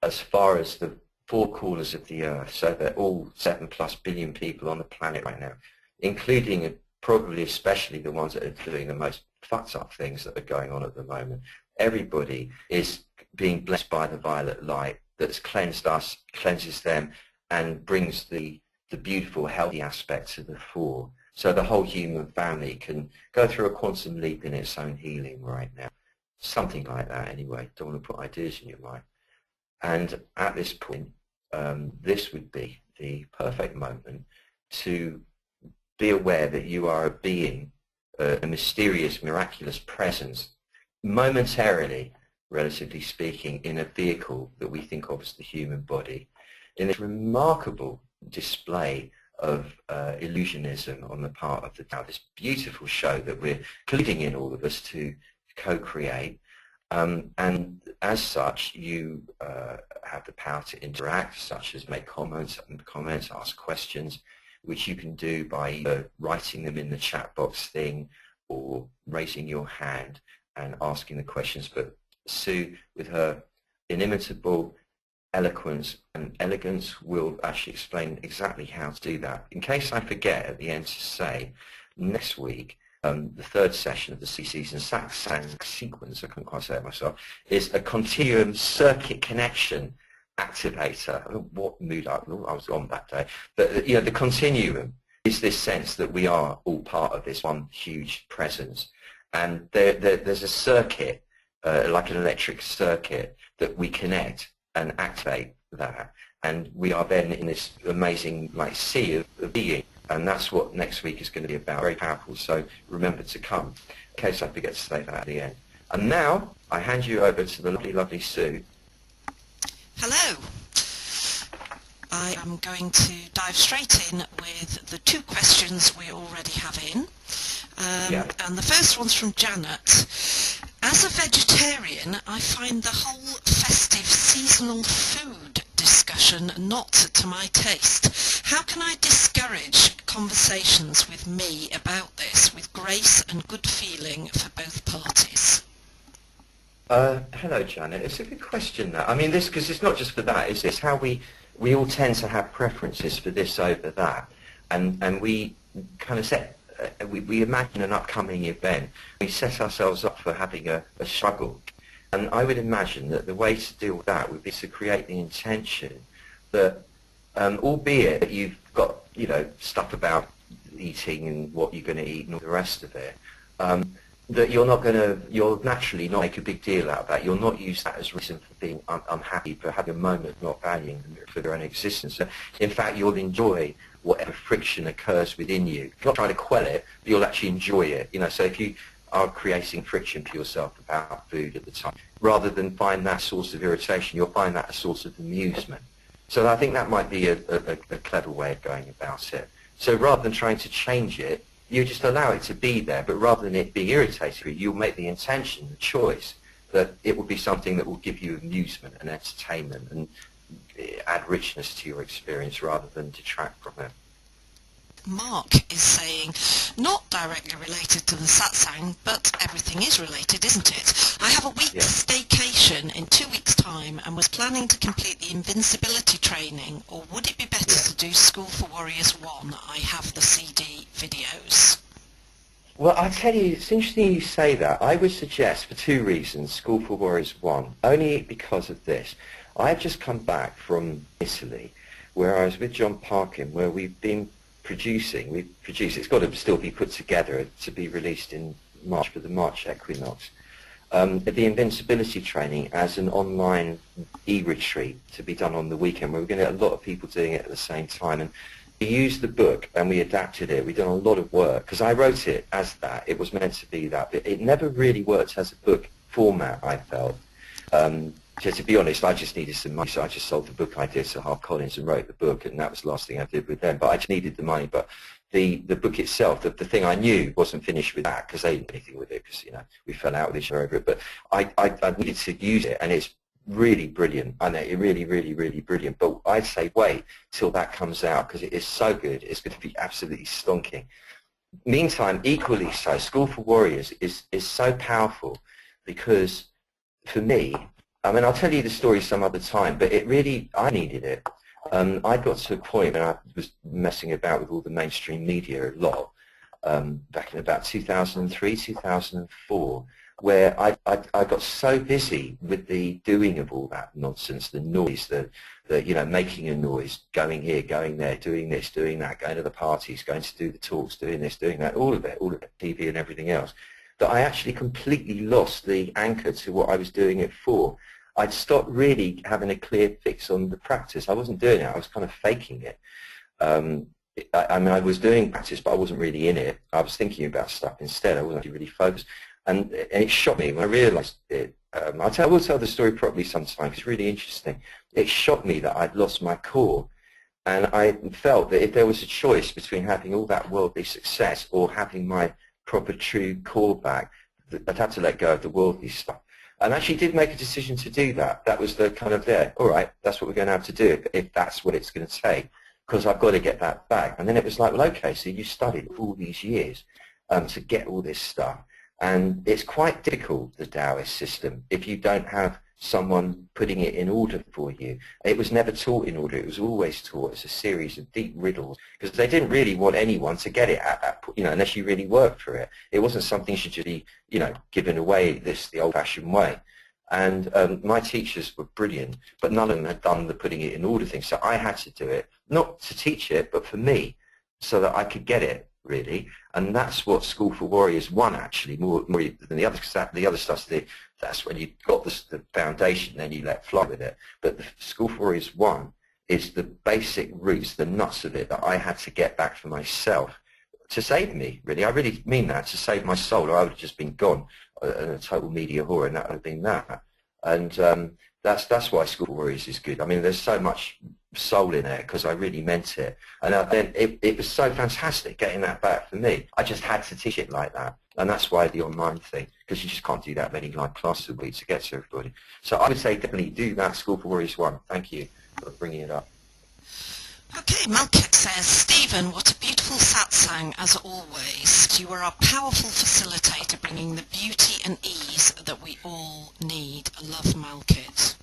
as far as the four corners of the earth, so that all 7+ billion people on the planet right now, including probably especially the ones that are doing the most fucked up things that are going on at the moment, everybody is being blessed by the violet light that's cleansed us, cleanses them, and brings the beautiful, healthy aspect to the fore. So the whole human family can go through a quantum leap in its own healing right now. Something like that anyway. Don't want to put ideas in your mind. And at this point, this would be the perfect moment to be aware that you are a being, a mysterious, miraculous presence, momentarily, relatively speaking, in a vehicle that we think of as the human body, in this remarkable display of illusionism on the part of the Tao, this beautiful show that we're including in all of us to co-create. And as such, you have the power to interact, such as make comments, ask questions, which you can do by either writing them in the chat box thing or raising your hand and asking the questions. But Sue, with her inimitable eloquence and elegance, will actually explain exactly how to do that. In case I forget at the end to say, next week, the third session of the season satsang sequence, I couldn't quite say it myself, is a continuum circuit connection activator. I don't know what mood I was on that day, but you know, the continuum is this sense that we are all part of this one huge presence, and there's a circuit, like an electric circuit, that we connect and activate that, and we are then in this amazing like sea of being. And that's what next week is going to be about. Very powerful, so remember to come, in case I forget to say that at the end. And now, I hand you over to the lovely, lovely Sue. Hello. I am going to dive straight in with the two questions we already have in. And the first one's from Janet. As a vegetarian, I find the whole festive seasonal food discussion not to my taste. How can I discourage conversations with me about this with grace and good feeling for both parties? Hello, Janet. It's a good question, that. I mean, this, because it's not just for that, is this how we all tend to have preferences for this over that, and we kind of set, we imagine an upcoming event, we set ourselves up for having a struggle. And I would imagine that the way to deal with that would be to create the intention that, albeit that you've got stuff about eating and what you're going to eat and all the rest of it, that you'll naturally not make a big deal out of that. You'll not use that as reason for being unhappy, for having a moment of not valuing them for their own existence. So, in fact, you'll enjoy whatever friction occurs within you. You're not trying to quell it, but you'll actually enjoy it. So if you are creating friction for yourself about food at the time, rather than find that source of irritation, you'll find that a source of amusement. So I think that might be a clever way of going about it. So rather than trying to change it, you just allow it to be there, but rather than it be irritating, you'll make the intention, the choice, that it will be something that will give you amusement and entertainment and add richness to your experience rather than detract from it. Mark is saying, not directly related to the satsang, but everything is related, isn't it? I have a week's staycation in 2 weeks' time and was planning to complete the invincibility training, or would it be better to do School for Warriors 1? I have the CD videos. Well, I tell you, it's interesting you say that. I would suggest, for 2 reasons, School for Warriors 1, only because of this. I've just come back from Italy, where I was with John Parkin, where we've produced, it's got to still be put together to be released in March for the March equinox, the invincibility training as an online e-retreat to be done on the weekend, where we're going to get a lot of people doing it at the same time. And we used the book and we adapted it. We've done a lot of work, because I wrote it as that. It was meant to be that, but it never really worked as a book format, I felt. So to be honest, I just needed some money, so I just sold the book idea to HarperCollins and wrote the book, and that was the last thing I did with them. But I just needed the money. But the book itself, the thing I knew wasn't finished with that, because they didn't do anything with it, because we fell out with each other over it. But I needed to use it, and it's really brilliant. I know, it really, really, really brilliant. But I'd say wait till that comes out, because it is so good. It's going to be absolutely stonking. Meantime, equally so, School for Warriors is so powerful, because for me, I mean, I'll tell you the story some other time, but I needed it. I got to a point when I was messing about with all the mainstream media a lot, back in about 2003, 2004, where I got so busy with the doing of all that nonsense, the noise, the making a noise, going here, going there, doing this, doing that, going to the parties, going to do the talks, doing this, doing that, all of it, TV and everything else, that I actually completely lost the anchor to what I was doing it for. I'd stopped really having a clear fix on the practice. I wasn't doing it. I was kind of faking it. I mean, I was doing practice, but I wasn't really in it. I was thinking about stuff instead. I wasn't really focused. And it shocked me when I realized it. I will tell the story properly sometime. It's really interesting. It shocked me that I'd lost my core. And I felt that if there was a choice between having all that worldly success or having my proper true core back, I'd have to let go of the worldly stuff. And actually did make a decision to do that. That was the kind of all right, that's what we're going to have to do if that's what it's going to take, because I've got to get that back. And then it was like, well, okay, so you studied all these years to get all this stuff. And it's quite difficult, the Taoist system, if you don't have someone putting it in order for you. It was never taught in order. It was always taught as a series of deep riddles, because they didn't really want anyone to get it at that point, unless you really worked for it. It wasn't something you should just be, given away the old-fashioned way. And my teachers were brilliant, but none of them had done the putting it in order thing. So I had to do it, not to teach it, but for me, so that I could get it, really. And that's what School for Warriors 1 actually, more than the other, because the other stuff's that's when you've got the foundation, then you let fly with it. But the School for Warriors 1 is the basic roots, the nuts of it that I had to get back for myself to save me, really. I really mean that, to save my soul, or I would have just been gone, a total media whore, and that would have been that. And that's why School for Warriors is good. I mean, there's so much soul in it, because I really meant it. And then it was so fantastic getting that back for me. I just had to teach it like that. And that's why the online thing, because you just can't do that many live classes a week to get to everybody. So I would say definitely do that School for Warriors 1. Thank you for bringing it up. Okay, Malkit says, Stephen, what a beautiful satsang as always. You are a powerful facilitator, bringing the beauty and ease that we all need. I love Malkit.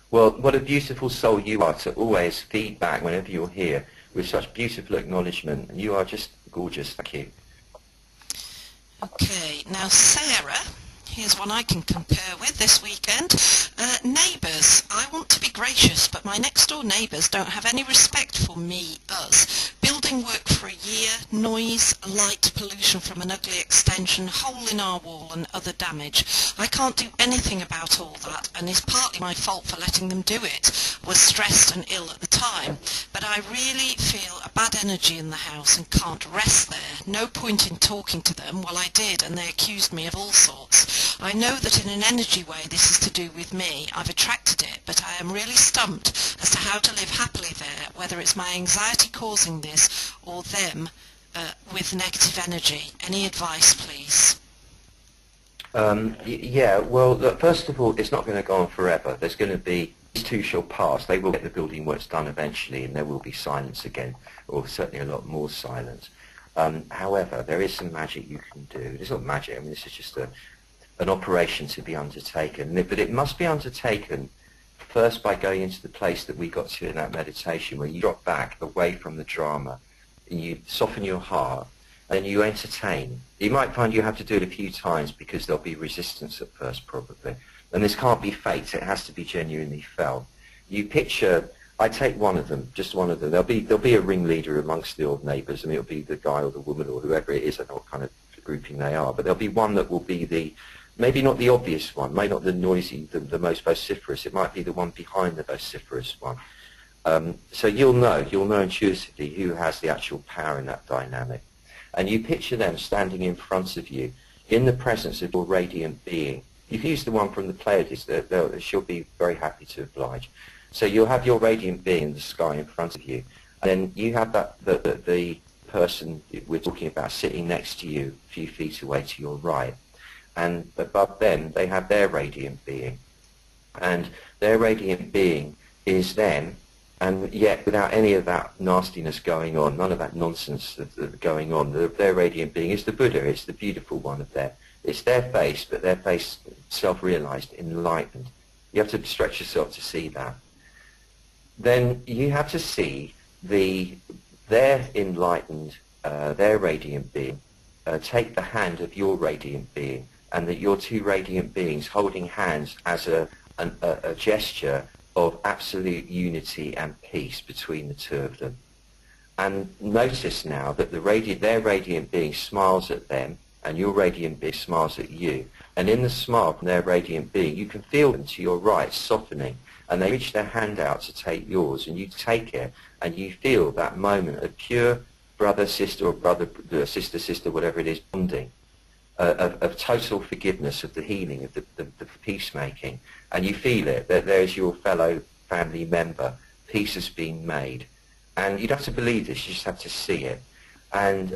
Well, what a beautiful soul you are to always feed back whenever you're here with such beautiful acknowledgement. And you are just gorgeous. Thank you. Okay, now Sarah, here's one I can compare with this weekend. Neighbours, I want to be gracious, but my next door neighbours don't have any respect for me, us. Building work for a year, noise, light pollution from an ugly extension, hole in our wall and other damage. I can't do anything about all that, and it's partly my fault for letting them do it. Was stressed and ill at the time, but I really feel a bad energy in the house and can't rest there. No point in talking to them. Well, I did, and they accused me of all sorts. I know that in an energy way this is to do with me. I've attracted it, but I am really stumped as to how to live happily there, whether it's my anxiety causing this or them with negative energy. Any advice, please? Yeah, well, look, first of all, it's not going to go on forever. There's going to be, these two shall pass. They will get the building works done eventually, and there will be silence again, or certainly a lot more silence. However, there is some magic you can do. It's not magic. I mean, this is just an operation to be undertaken. But it must be undertaken first by going into the place that we got to in that meditation, where you drop back away from the drama, and you soften your heart, and you entertain. You might find you have to do it a few times because there'll be resistance at first, probably. And this can't be faked. It has to be genuinely felt. You picture, I take one of them, just one of them. There'll be a ringleader amongst the old neighbours, and it'll be the guy or the woman or whoever it is. I don't know what kind of grouping they are, but there'll be one that will be the, maybe not the obvious one, maybe not the noisy, the most vociferous. It might be the one behind the vociferous one. So you'll know intuitively who has the actual power in that dynamic. And you picture them standing in front of you in the presence of your radiant being. You can use the one from the Pleiades. She'll be very happy to oblige. So you'll have your radiant being in the sky in front of you. And then you have the person we're talking about sitting next to you a few feet away to your right. And above them, they have their radiant being. And their radiant being is them, and yet without any of that nastiness going on, none of that nonsense going on. Their radiant being is the Buddha. It's the beautiful one of them. It's their face, but their face self-realized, enlightened. You have to stretch yourself to see that. Then you have to see their enlightened, their radiant being, take the hand of your radiant being, and that your two radiant beings holding hands as a gesture of absolute unity and peace between the two of them. And notice now that their radiant being smiles at them, and your radiant being smiles at you. And in the smile from their radiant being, you can feel them to your right softening, and they reach their hand out to take yours, and you take it, and you feel that moment of pure brother, sister, or brother, sister, sister, whatever it is, bonding, of total forgiveness, of the healing, of the peacemaking. And you feel it, that there's your fellow family member. Peace has been made. And you don't have to believe this, you just have to see it. And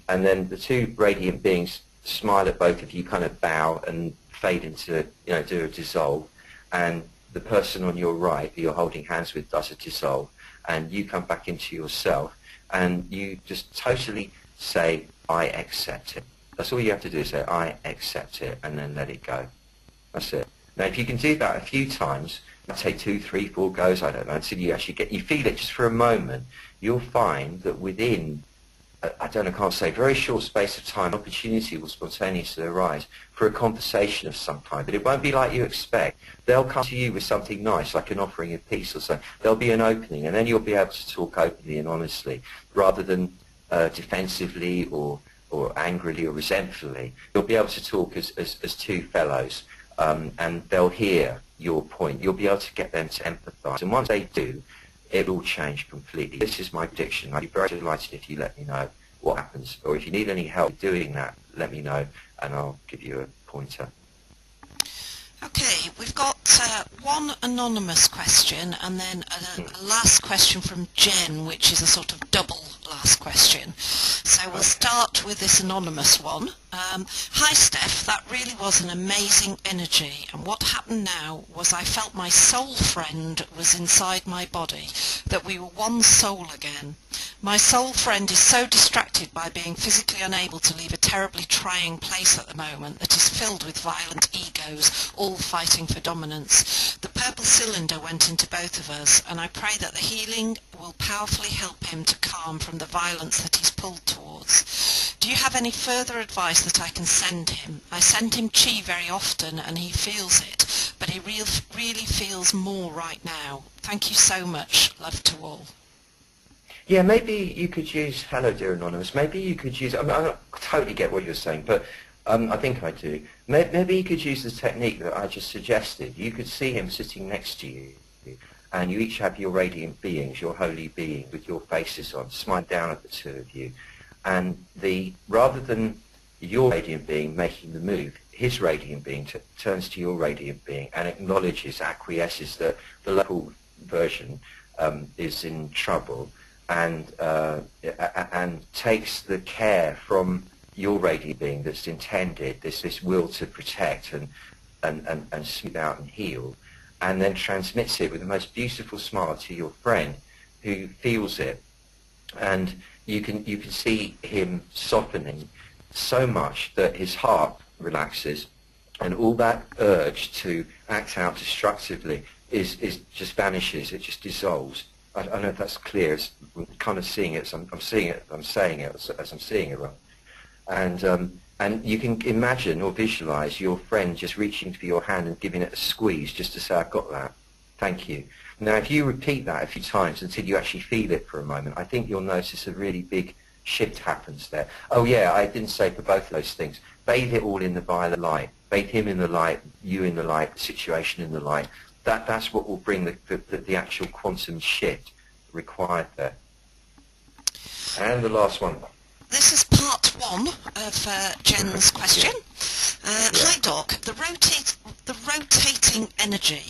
then the two radiant beings smile at both of you, kind of bow and fade into, do a dissolve. And the person on your right, who you're holding hands with, does a dissolve. And you come back into yourself, and you just totally say, I accept it. That's all you have to do, is say, I accept it, and then let it go. That's it. Now, if you can do that a few times, take 2, 3, 4 goes, I don't know, until you actually you feel it just for a moment, you'll find that within, I can't say, very short space of time, opportunity will spontaneously arise for a conversation of some kind. But it won't be like you expect. They'll come to you with something nice, like an offering of peace or something. There'll be an opening, and then you'll be able to talk openly and honestly, rather than defensively or angrily or resentfully. You'll be able to talk as two fellows, and they'll hear your point. You'll be able to get them to empathise. And once they do, it will change completely. This is my prediction. I'd be very delighted if you let me know what happens. Or if you need any help doing that, let me know, and I'll give you a pointer. Okay, we've got one anonymous question and then a last question from Jen, which is a sort of double last question. So we'll start with this anonymous one. Hi Steph, that really was an amazing energy, and what happened now was I felt my soul friend was inside my body, that we were one soul again. My soul friend is so distracted by being physically unable to leave a terribly trying place at the moment that is filled with violent egos, all fighting for dominance. The purple cylinder went into both of us, and I pray that the healing will powerfully help him to calm from the violence that he's pulled towards. Do you have any further advice that I can send him? I send him chi very often and he feels it, but he really feels more right now. Thank you so much. Love to all. Yeah, maybe you could use, hello dear Anonymous, maybe you could use, I totally get what you're saying, but I think I do. Maybe you could use the technique that I just suggested. You could see him sitting next to you, and you each have your radiant beings, your holy being, with your faces on, smile down at the two of you. And rather than your radiant being making the move, his radiant being turns to your radiant being and acknowledges, acquiesces that the local version is in trouble, and takes the care from your radiant being that's intended, this will to protect and smooth out and heal, and then transmits it with the most beautiful smile to your friend, who feels it. And you can see him softening so much that his heart relaxes, and all that urge to act out destructively is just vanishes. It just dissolves. I don't know if that's clear. I'm kind of seeing it. I'm seeing it. I'm saying it as I'm seeing it, right? And you can imagine or visualize your friend just reaching for your hand and giving it a squeeze, just to say, "I've got that. Thank you." Now, if you repeat that a few times until you actually feel it for a moment, I think you'll notice a really big shift happens there. Oh yeah, I didn't say for both of those things. Bathe it all in the violet light. Bathe him in the light, you in the light, the situation in the light. That's what will bring the actual quantum shift required there. And the last one. This is part one of Jen's question. Hi Doc, the rotating energy,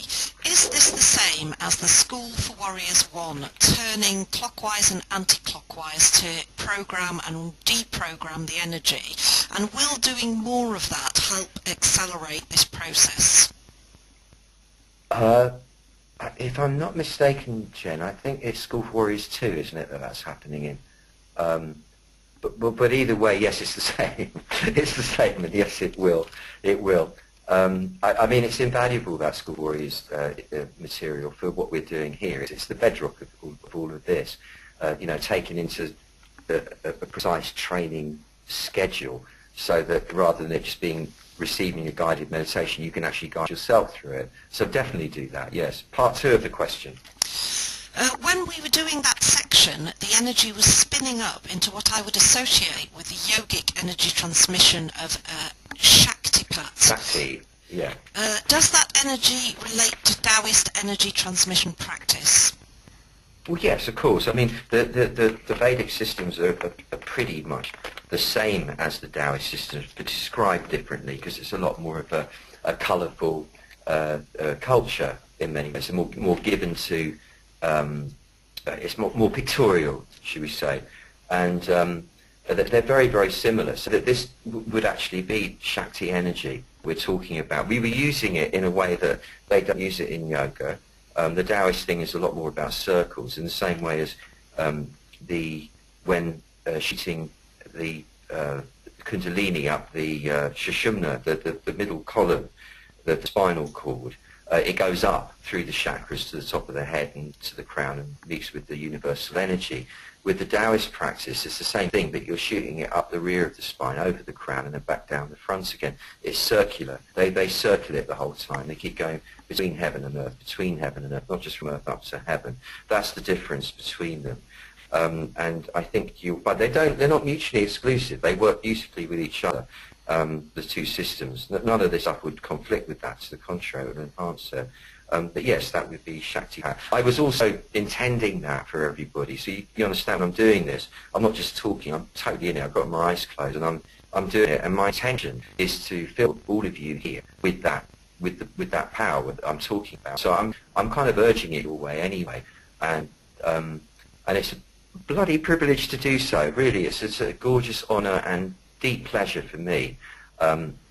is this the same as the School for Warriors 1, turning clockwise and anti-clockwise to program and deprogram the energy? And will doing more of that help accelerate this process? If I'm not mistaken, Jen, I think it's School for Warriors 2, isn't it, that's happening in? But either way, yes, it's the same. It's the same, and yes, it will. It will. I mean, it's invaluable, that School Warriors material, for what we're doing here. It's the bedrock of all of this. Taken into a precise training schedule, so that rather than it just receiving a guided meditation, you can actually guide yourself through it. So definitely do that, yes. Part two of the question. When we were doing that section, the energy was spinning up into what I would associate with the yogic energy transmission of Shaktipat. Shakti, yeah. Does that energy relate to Taoist energy transmission practice? Well, yes, of course. I mean, the Vedic systems are pretty much the same as the Taoist systems, but described differently, because it's a lot more of a colourful culture in many ways, and more given to, it's more pictorial, should we say, and they're very, very similar. So that this would actually be Shakti energy we're talking about. We were using it in a way that they don't use it in yoga. The Taoist thing is a lot more about circles, in the same way as when shooting the Kundalini up the Sushumna, the middle column, the spinal cord, it goes up through the chakras to the top of the head and to the crown and meets with the universal energy. With the Taoist practice, it's the same thing, but you're shooting it up the rear of the spine, over the crown, and then back down the front again. It's circular. They circle it the whole time. They keep going between heaven and earth, between heaven and earth, not just from earth up to heaven. That's the difference between them. And I think but they're not mutually exclusive. They work beautifully with each other, the two systems. None of this stuff would conflict with that. To the contrary, it would enhance it. But yes, that would be Shakti. I was also intending that for everybody, so you understand I'm doing this. I'm not just talking, I'm totally in it. I've got my eyes closed and I'm doing it, and my intention is to fill all of you here with that power that I'm talking about. So I'm kind of urging it your way anyway, and it's a bloody privilege to do so. Really, it's a gorgeous honour and deep pleasure for me,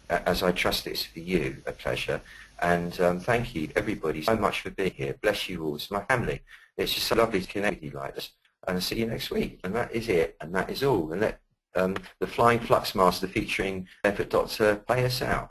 as I trust it's for you a pleasure. And thank you, everybody, so much for being here. Bless you all. It's my family. It's just so lovely to connect with you like this. And I'll see you next week. And that is it. And that is all. And let the Flying Flux Master featuring Barefoot Doctor play us out.